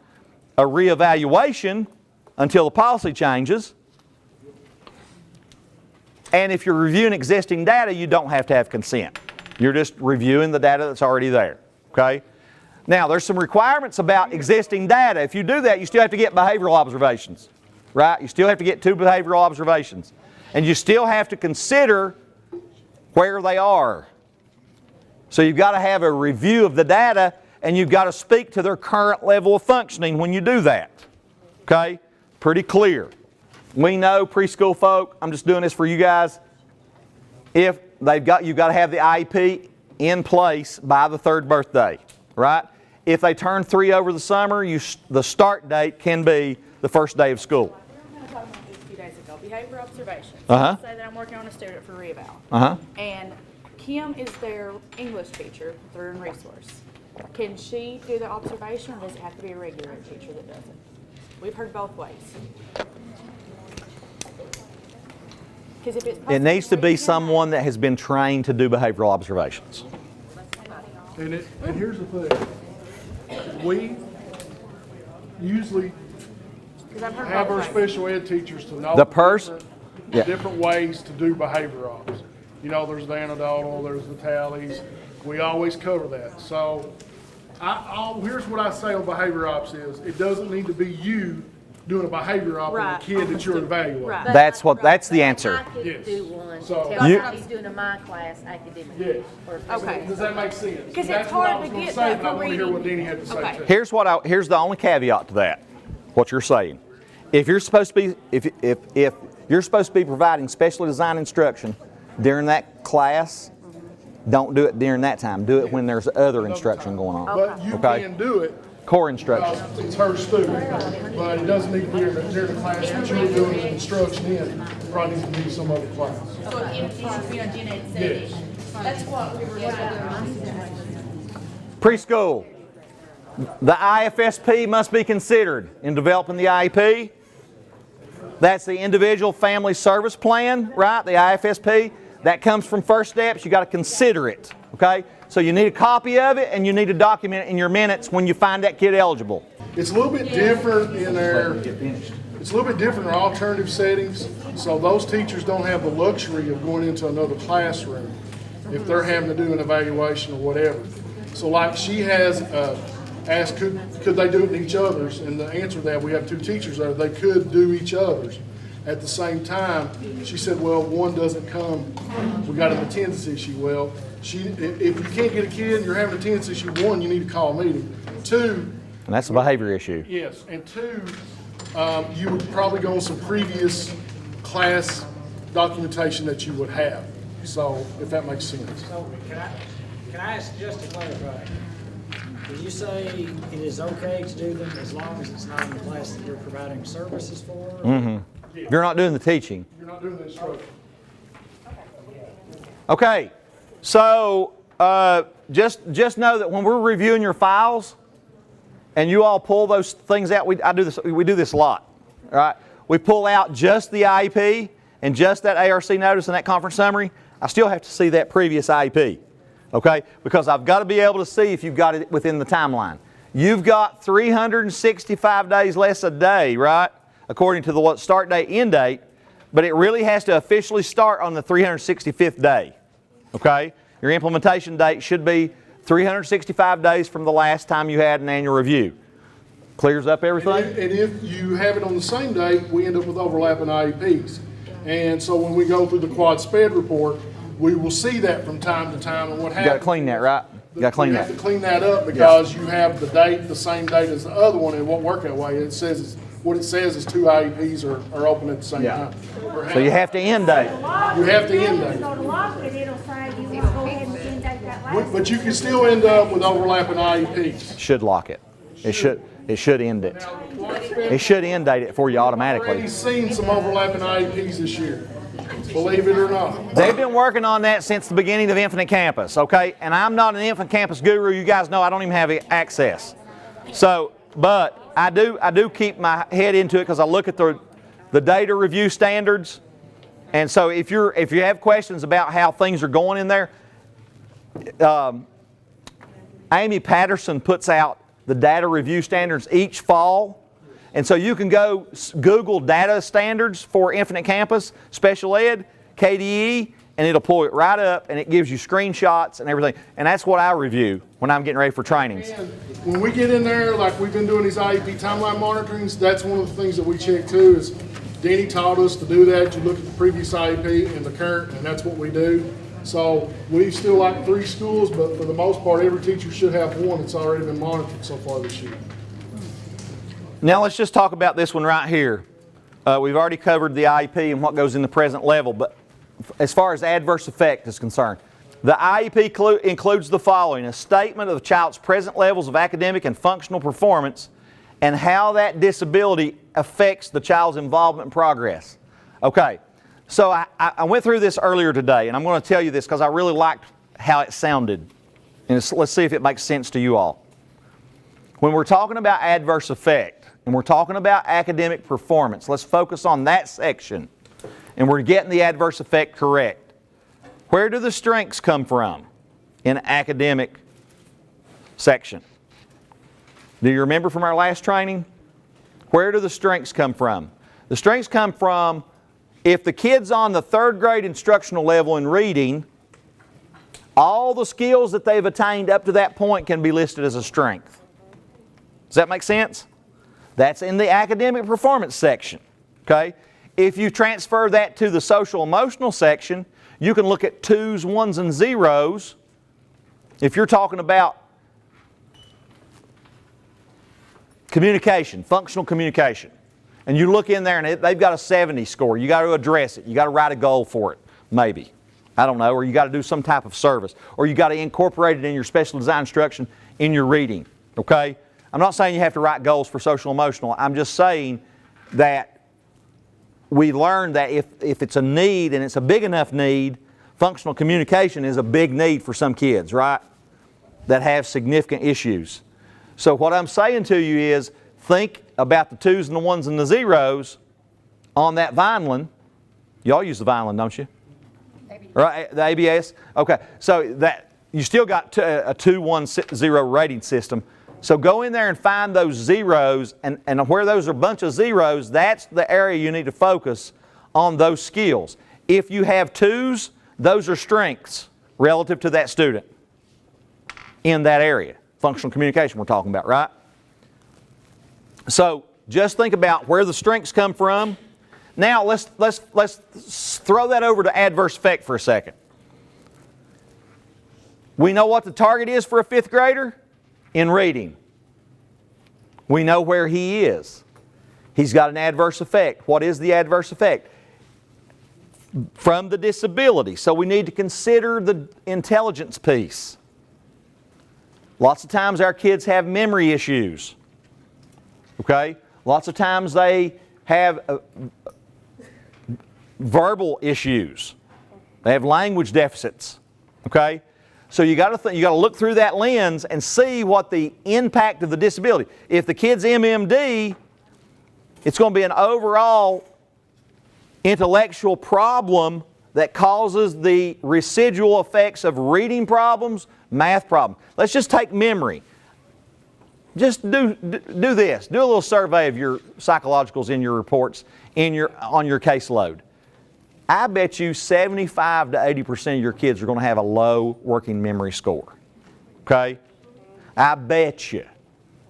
a reevaluation until the policy changes. And if you're reviewing existing data, you don't have to have consent. You're just reviewing the data that's already there, okay? Now, there's some requirements about existing data. If you do that, you still have to get behavioral observations, right? You still have to get 2 behavioral observations. And you still have to consider where they are. So you've got to have a review of the data, and you've got to speak to their current level of functioning when you do that, okay? Pretty clear. We know preschool folk, I'm just doing this for you guys, if you've got to have the IEP in place by the 3rd birthday, right? If they turn 3 over the summer, the start date can be the first day of school. We were talking about this a few days ago, behavior observations. Uh-huh. Say that I'm working on a student for reeval. Uh-huh. And Kim is their English teacher through in resource. Can she do the observation, or does it have to be a regular ed teacher that does it? We've heard both ways. It needs to be someone that has been trained to do behavioral observations. And here's the thing. We usually have our special ed teachers to know different ways to do behavior ops. You know, there's the anecdotal, there's the tallies. We always cover that. So here's what I say on behavior ops is, it doesn't need to be you doing a behavior op on a kid that you're evaluating. Right. That's the answer. I could do one. So- Tell me what he's doing in my class academically. Yes. Okay. Does that make sense? Because That's it's what I hard was to gonna get say, that but I from want to hear what reading. Denny had to say Okay. too. Here's the only caveat to that. What you're saying. If you're supposed to be if you're supposed to be providing specially designed instruction during that class, don't do it during that time. Do it when there's other instruction going on. But you Okay. can do it Core instruction. because it's her student, but it doesn't need to be during the class that you're doing the instruction in. It probably needs to be some other class. So it should be on Gen Ed Yes. setting. That's what we were doing. Preschool. The IFSP must be considered in developing the IEP. That's the Individual Family Service Plan, right? The IFSP. That comes from First Steps. You got to consider it, okay? So you need a copy of it, and you need to document it in your minutes when you find that kid eligible. It's a little bit different in it's a little bit different in our alternative settings. So those teachers don't have the luxury of going into another classroom if they're having to do an evaluation or whatever. So like she has asked, could they do it in each other's? And the answer to that, we have 2 teachers there, they could do each other's. At the same time, she said, well, one doesn't come, we got an attendance issue. Well, if you can't get a kid and you're having an attendance issue, 1, you need to call a meeting. 2, And that's a behavior issue. yes, and 2, you would probably go on some previous class documentation that you would have. So, if that makes sense. So can I ask just to clarify? Did you say it is okay to do them as long as it's not in the class that you're providing services for? Mm-hmm. If you're not doing the teaching. You're not doing the instruction. Okay, so just know that when we're reviewing your files, and you all pull those things out, we do this a lot, all right? We pull out just the IEP, and just that ARC notice and that conference summary, I still have to see that previous IEP. Okay? Because I've got to be able to see if you've got it within the timeline. You've got 365 days less a day, right? According to the start date, end date, but it really has to officially start on the 365th day. Okay? Your implementation date should be 365 days from the last time you had an annual review. Clears up everything? And if you have it on the same date, we end up with overlapping IEPs. And so when we go through the quad SPED report, we will see that from time to time. And what happens? You got to clean that, right? You got to clean We that. have to clean that up because you have the date, the same date as the other one, and it won't work that way. It says, what it says is 2 IEPs are open at the same time. So you have to end date. You have to end date. Go to lock it, it'll say you want to go ahead and end date that last. But you can still end up with overlapping IEPs. Should lock it. It should end it. It should end date it for you I've automatically. already seen some overlapping IEPs this year, believe it or not. They've been working on that since the beginning of Infinite Campus, okay? And I'm not an Infinite Campus guru. You guys know I don't even have access. So, but I do keep my head into it because I look at the data review standards. And so if you have questions about how things are going in there, Amy Patterson puts out the data review standards each fall. And so you can go Google data standards for Infinite Campus, Special Ed, KDE, and it'll pull it right up and it gives you screenshots and everything. And that's what I review when I'm getting ready for trainings. And when we get in there, like we've been doing these IEP timeline monitorings, that's one of the things that we check too is Danny taught us to do that. You look at the previous IEP and the current, and that's what we do. So we still like 3 schools, but for the most part, every teacher should have one that's already been monitored so far this year. Now let's just talk about this one right here. We've already covered the IEP and what goes in the present level, but as far as adverse effect is concerned, the IEP includes the following: a statement of the child's present levels of academic and functional performance and how that disability affects the child's involvement and progress. Okay, so I went through this earlier today, and I'm going to tell you this because I really liked how it sounded. And let's see if it makes sense to you all. When we're talking about adverse effect, and we're talking about academic performance, let's focus on that section. And we're getting the adverse effect correct. Where do the strengths come from in academic section? Do you remember from our last training? Where do the strengths come from? The strengths come from if the kid's on the 3rd grade instructional level in reading, all the skills that they've attained up to that point can be listed as a strength. Does that make sense? That's in the academic performance section. Okay? If you transfer that to the social emotional section, you can look at 2s, 1s, and 0s. If you're talking about communication, functional communication, and you look in there and they've got a 70 score, you got to address it. You got to write a goal for it, maybe. I don't know, or you got to do some type of service, or you got to incorporate it in your special design instruction in your reading. Okay? I'm not saying you have to write goals for social emotional. I'm just saying that we learned that if it's a need and it's a big enough need, functional communication is a big need for some kids, right? That have significant issues. So what I'm saying to you is think about the 2s and the 1s and the 0s on that Vineland. Y'all use the Vineland, don't you? Right, the ABS? Okay, so that you still got a 2, 1, 0 rating system. So go in there and find those zeros, and where those are a bunch of zeros, that's the area you need to focus on those skills. If you have 2s, those are strengths relative to that student in that area. Functional communication we're talking about, right? So just think about where the strengths come from. Now let's throw that over to adverse effect for a second. We know what the target is for a 5th grader in reading. We know where he is. He's got an adverse effect. What is the adverse effect? From the disability. So we need to consider the intelligence piece. Lots of times our kids have memory issues. Okay? Lots of times they have verbal issues. They have language deficits. Okay? So you got to look through that lens and see what the impact of the disability. If the kid's MMD, it's going to be an overall intellectual problem that causes the residual effects of reading problems, math problems. Let's just take memory. Just do this. Do a little survey of your psychologicals in your reports on your caseload. I bet you 75 to 80% of your kids are going to have a low working memory score. Okay? I bet you.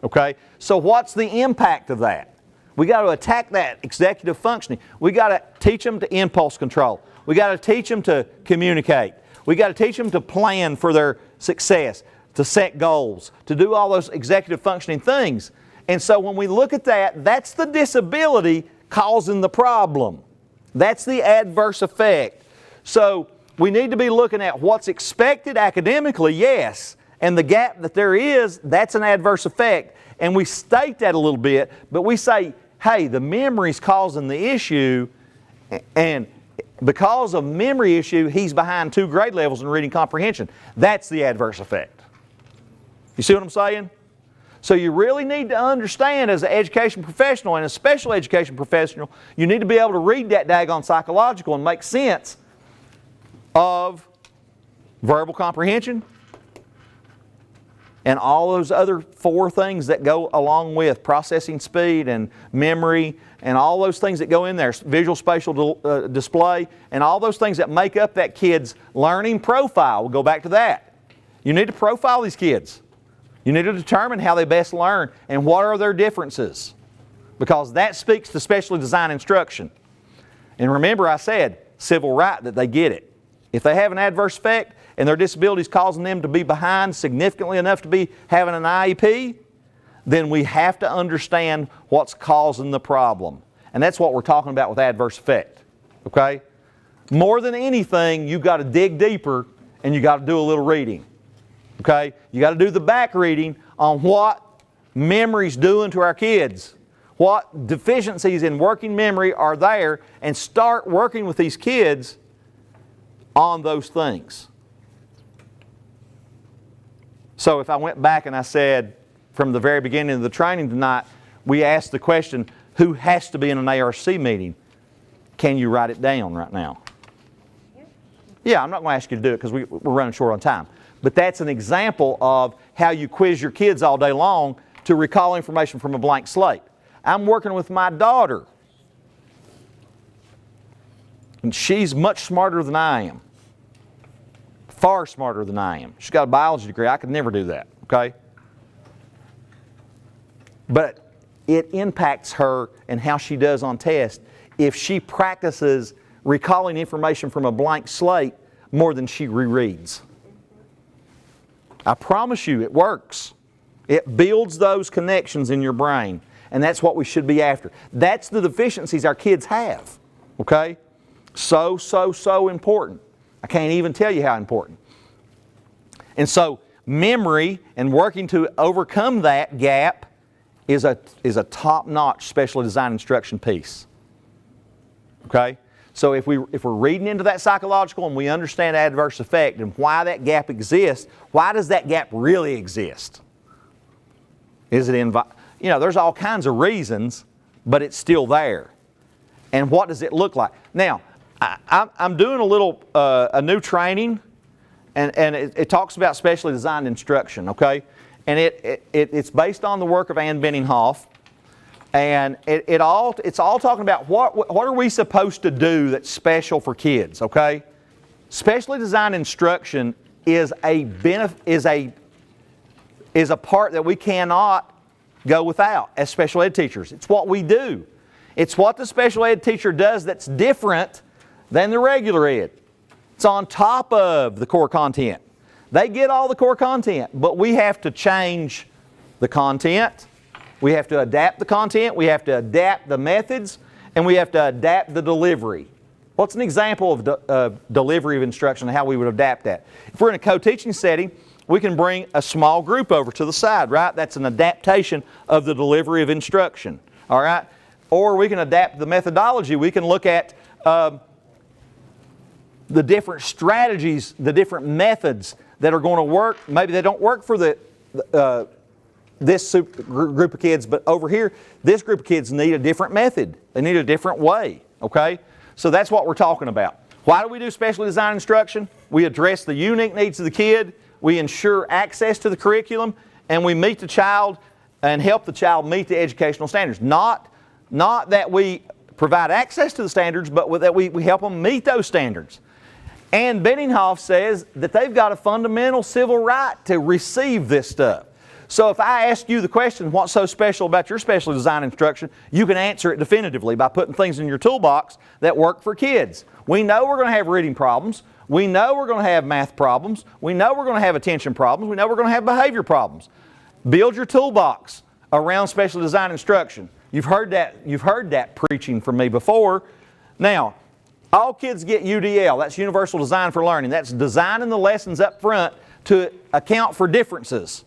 Okay? So what's the impact of that? We got to attack that executive functioning. We got to teach them to impulse control. We got to teach them to communicate. We got to teach them to plan for their success, to set goals, to do all those executive functioning things. And so when we look at that, that's the disability causing the problem. That's the adverse effect. So we need to be looking at what's expected academically, yes, and the gap that there is, that's an adverse effect. And we state that a little bit, but we say, hey, the memory's causing the issue, and because of memory issue, he's behind 2 grade levels in reading comprehension. That's the adverse effect. You see what I'm saying? So you really need to understand as an education professional and a special education professional, you need to be able to read that daggone psychological and make sense of verbal comprehension and all those other 4 things that go along with processing speed and memory and all those things that go in there, visual spatial display, and all those things that make up that kid's learning profile. We'll go back to that. You need to profile these kids. You need to determine how they best learn and what are their differences, because that speaks to specially designed instruction. And remember, I said civil right that they get it. If they have an adverse effect and their disability is causing them to be behind significantly enough to be having an IEP, then we have to understand what's causing the problem. And that's what we're talking about with adverse effect. Okay? More than anything, you've got to dig deeper and you've got to do a little reading. Okay? You got to do the back reading on what memory's doing to our kids. What deficiencies in working memory are there, and start working with these kids on those things. So if I went back and I said, from the very beginning of the training tonight, we asked the question, who has to be in an ARC meeting? Can you write it down right now? Yeah, I'm not going to ask you to do it because we're running short on time. But that's an example of how you quiz your kids all day long to recall information from a blank slate. I'm working with my daughter, and she's much smarter than I am. Far smarter than I am. She's got a biology degree. I could never do that, okay? But it impacts her and how she does on tests if she practices recalling information from a blank slate more than she rereads. I promise you it works. It builds those connections in your brain, and that's what we should be after. That's the deficiencies our kids have, okay? So important. I can't even tell you how important. And so memory and working to overcome that gap is a top-notch specially designed instruction piece. Okay? So if we're reading into that psychological and we understand adverse effect and why that gap exists, why does that gap really exist? Is it there's all kinds of reasons, but it's still there. And what does it look like? Now, I'm doing a new training, and it talks about specially designed instruction, okay? And it's based on the work of Ann Benninghoff, and it's all talking about what are we supposed to do that's special for kids, okay? Specially designed instruction is a part that we cannot go without as special ed teachers. It's what we do. It's what the special ed teacher does that's different than the regular ed. It's on top of the core content. They get all the core content, but we have to change the content. We have to adapt the content. We have to adapt the methods, and we have to adapt the delivery. What's an example of delivery of instruction and how we would adapt that? If we're in a co-teaching setting, we can bring a small group over to the side, right? That's an adaptation of the delivery of instruction, all right? Or we can adapt the methodology. We can look at the different strategies, the different methods that are going to work. Maybe they don't work for this group of kids, but over here, this group of kids need a different method. They need a different way, okay? So that's what we're talking about. Why do we do specially designed instruction? We address the unique needs of the kid, we ensure access to the curriculum, and we meet the child and help the child meet the educational standards. Not that we provide access to the standards, but that we help them meet those standards. And Benninghoff says that they've got a fundamental civil right to receive this stuff. So if I ask you the question, what's so special about your specially designed instruction, you can answer it definitively by putting things in your toolbox that work for kids. We know we're going to have reading problems. We know we're going to have math problems. We know we're going to have attention problems. We know we're going to have behavior problems. Build your toolbox around specially designed instruction. You've heard that preaching from me before. Now, all kids get UDL. That's Universal Design for Learning. That's designing the lessons up front to account for differences.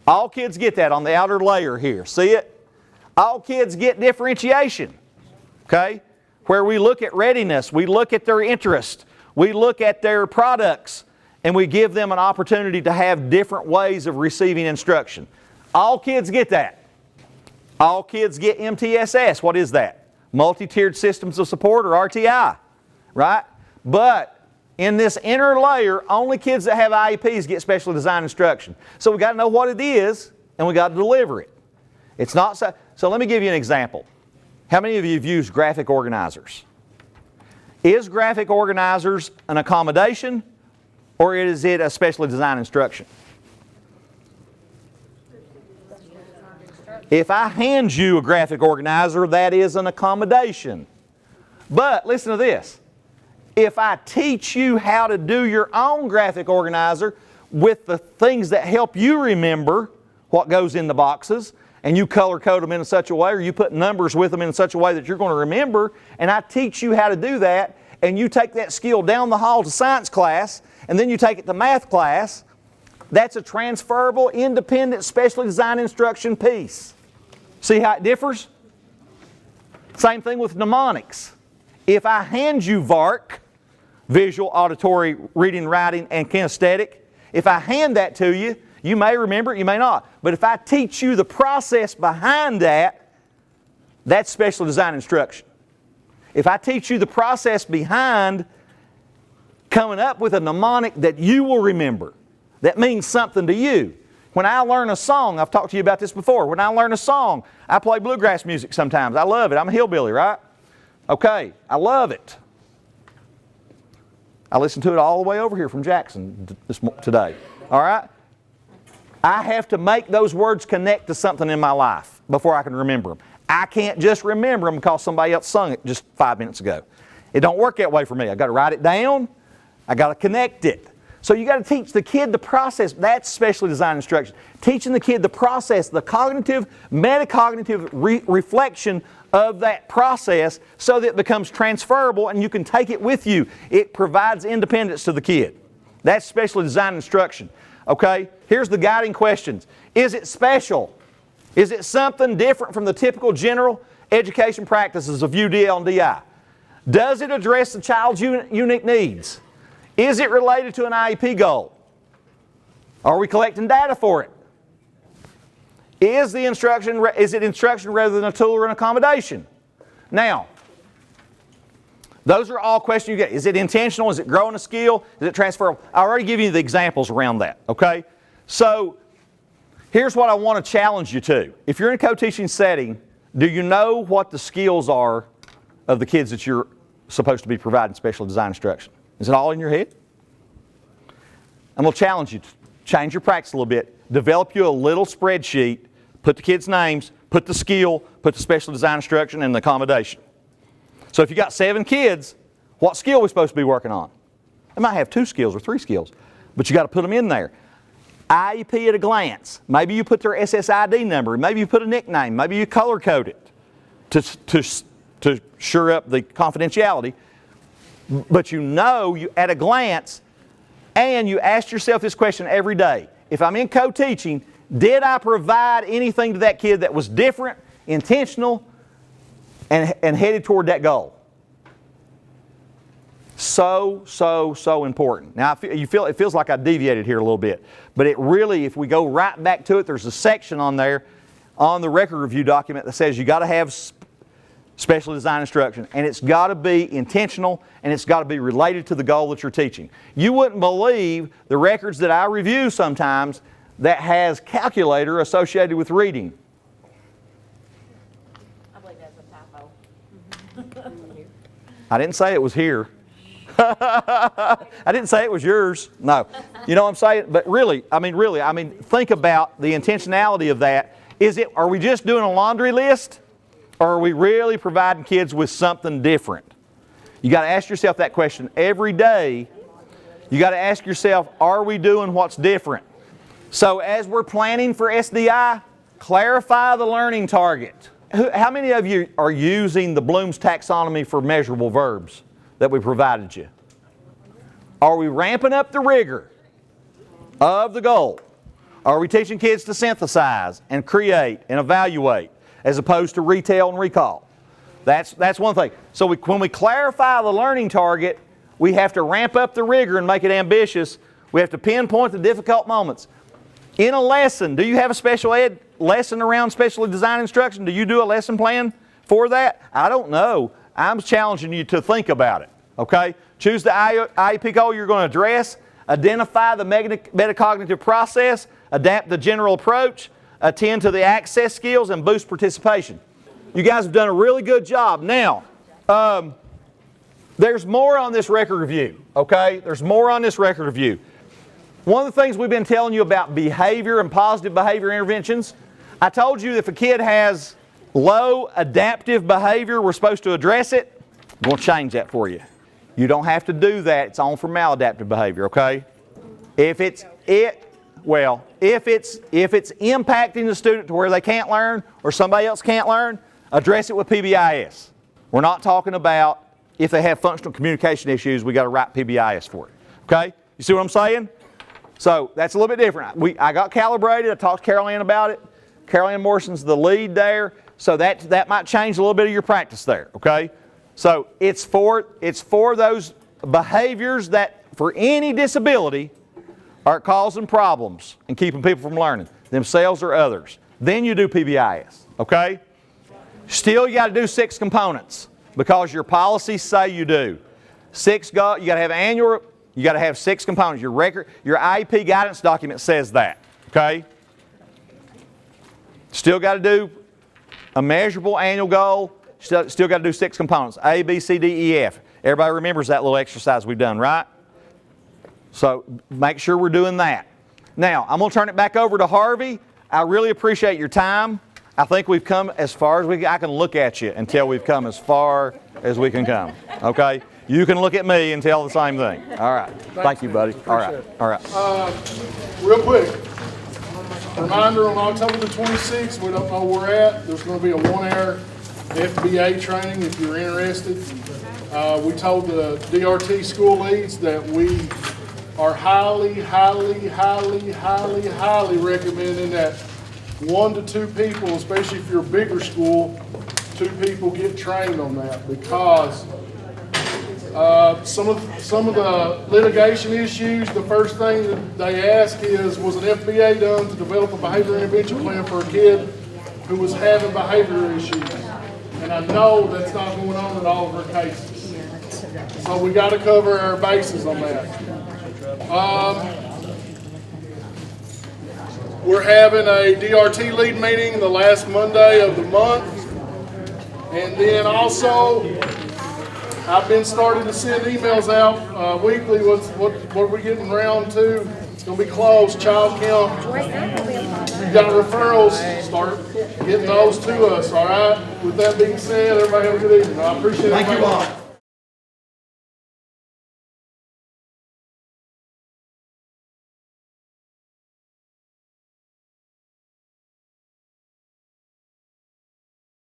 All kids get that on the outer layer here. See it? All kids get differentiation. Okay? Where we look at readiness, we look at their interest, we look at their products, and we give them an opportunity to have different ways of receiving instruction. All kids get that. All kids get MTSS. What is that? Multi-tiered Systems of Support, or RTI. Right? But in this inner layer, only kids that have IEPs get specially designed instruction. So we've got to know what it is, and we've got to deliver it. It's not so let me give you an example. How many of you have used graphic organizers? Is graphic organizers an accommodation, or is it a specially designed instruction? If I hand you a graphic organizer, that is an accommodation. But listen to this. If I teach you how to do your own graphic organizer with the things that help you remember what goes in the boxes, and you color code them in such a way, or you put numbers with them in such a way that you're going to remember, and I teach you how to do that, and you take that skill down the hall to science class, and then you take it to math class, that's a transferable, independent, specially designed instruction piece. See how it differs? Same thing with mnemonics. If I hand you VARC, visual, auditory, reading, writing, and kinesthetic, if I hand that to you, you may remember it, you may not. But if I teach you the process behind that, that's special design instruction. If I teach you the process behind coming up with a mnemonic that you will remember, that means something to you. When I learn a song, I've talked to you about this before, when I learn a song, I play bluegrass music sometimes. I love it. I'm a hillbilly, right? Okay, I love it. I listened to it all the way over here from Jackson today. All right? I have to make those words connect to something in my life before I can remember them. I can't just remember them because somebody else sung it just 5 minutes ago. It don't work that way for me. I've got to write it down. I've got to connect it. So you got to teach the kid the process. That's specially designed instruction. Teaching the kid the process, the cognitive, metacognitive reflection of that process so that it becomes transferable and you can take it with you. It provides independence to the kid. That's specially designed instruction. Okay, here's the guiding questions. Is it special? Is it something different from the typical general education practices of UDL and DI? Does it address the child's unique needs? Is it related to an IEP goal? Are we collecting data for it? Is it instruction rather than a tool or an accommodation? Now, those are all questions you get. Is it intentional? Is it growing a skill? Is it transferable? I already give you the examples around that, okay? So, here's what I want to challenge you to. If you're in a co-teaching setting, do you know what the skills are of the kids that you're supposed to be providing special design instruction? Is it all in your head? I'm going to challenge you to change your practice a little bit. Develop you a little spreadsheet. Put the kids' names, put the skill, put the special design instruction, and the accommodation. So if you got 7 kids, what skill are we supposed to be working on? They might have 2 skills or 3 skills, but you got to put them in there. IEP at a glance. Maybe you put their SSID number. Maybe you put a nickname. Maybe you color code it to sure up the confidentiality. But you know at a glance, and you ask yourself this question every day. If I'm in co-teaching, did I provide anything to that kid that was different, intentional, and headed toward that goal? So important. Now, it feels like I deviated here a little bit. But it really, if we go right back to it, there's a section on there, on the record review document that says you got to have specially designed instruction. And it's got to be intentional, and it's got to be related to the goal that you're teaching. You wouldn't believe the records that I review sometimes that has calculator associated with reading. I believe that's a typo. I didn't say it was here. I didn't say it was yours. No. You know what I'm saying? But really, think about the intentionality of that. Are we just doing a laundry list? Or are we really providing kids with something different? You got to ask yourself that question every day. You got to ask yourself, are we doing what's different? So as we're planning for SDI, clarify the learning target. How many of you are using the Bloom's taxonomy for measurable verbs that we provided you? Are we ramping up the rigor of the goal? Are we teaching kids to synthesize and create and evaluate as opposed to retell and recall? That's one thing. So when we clarify the learning target, we have to ramp up the rigor and make it ambitious. We have to pinpoint the difficult moments. In a lesson, do you have a special ed lesson around specially designed instruction? Do you do a lesson plan for that? I don't know. I'm challenging you to think about it, okay? Choose the IEP goal you're going to address, identify the metacognitive process, adapt the general approach, attend to the access skills, and boost participation. You guys have done a really good job. Now, there's more on this record review, okay? There's more on this record review. One of the things we've been telling you about behavior and positive behavior interventions, I told you if a kid has low adaptive behavior, we're supposed to address it. I'm going to change that for you. You don't have to do that. It's on for maladaptive behavior, okay? If it's impacting the student to where they can't learn or somebody else can't learn, address it with PBIS. We're not talking about if they have functional communication issues, we got to write PBIS for it, okay? You see what I'm saying? So that's a little bit different. I got calibrated. I talked to Carol Ann about it. Carol Ann Morrison's the lead there. So that might change a little bit of your practice there, okay? So it's for those behaviors that for any disability are causing problems and keeping people from learning, themselves or others. Then you do PBIS, okay? Still, you got to do 6 components because your policies say you do. You got to have annual. You got to have 6 components. Your IEP guidance document says that, okay? Still got to do a measurable annual goal. Still got to do 6 components, A, B, C, D, E, F. Everybody remembers that little exercise we've done, right? So make sure we're doing that. Now, I'm going to turn it back over to Harvey. I really appreciate your time. I think we've come as far as I can look at you and tell we've come as far as we can come, okay? You can look at me and tell the same thing. All right. Thank you, buddy. All right. All right. Real quick, reminder on October the 26th, we don't know where we're at. There's going to be a 1-hour FBA training if you're interested. We told the DRT school leads that we are highly recommending that 1 to 2 people, especially if you're a bigger school, 2 people get trained on that because some of the litigation issues, the first thing that they ask is, was an FBA done to develop a behavior intervention plan for a kid who was having behavior issues? And I know that's not going on in all of our cases. So we got to cover our bases on that. We're having a DRT lead meeting the last Monday of the month. And then also, I've been starting to send emails out weekly. What are we getting round to? It's going to be closed, child count. You got referrals, start getting those to us, all right? With that being said, everybody have a good evening. I appreciate it. Thank you all.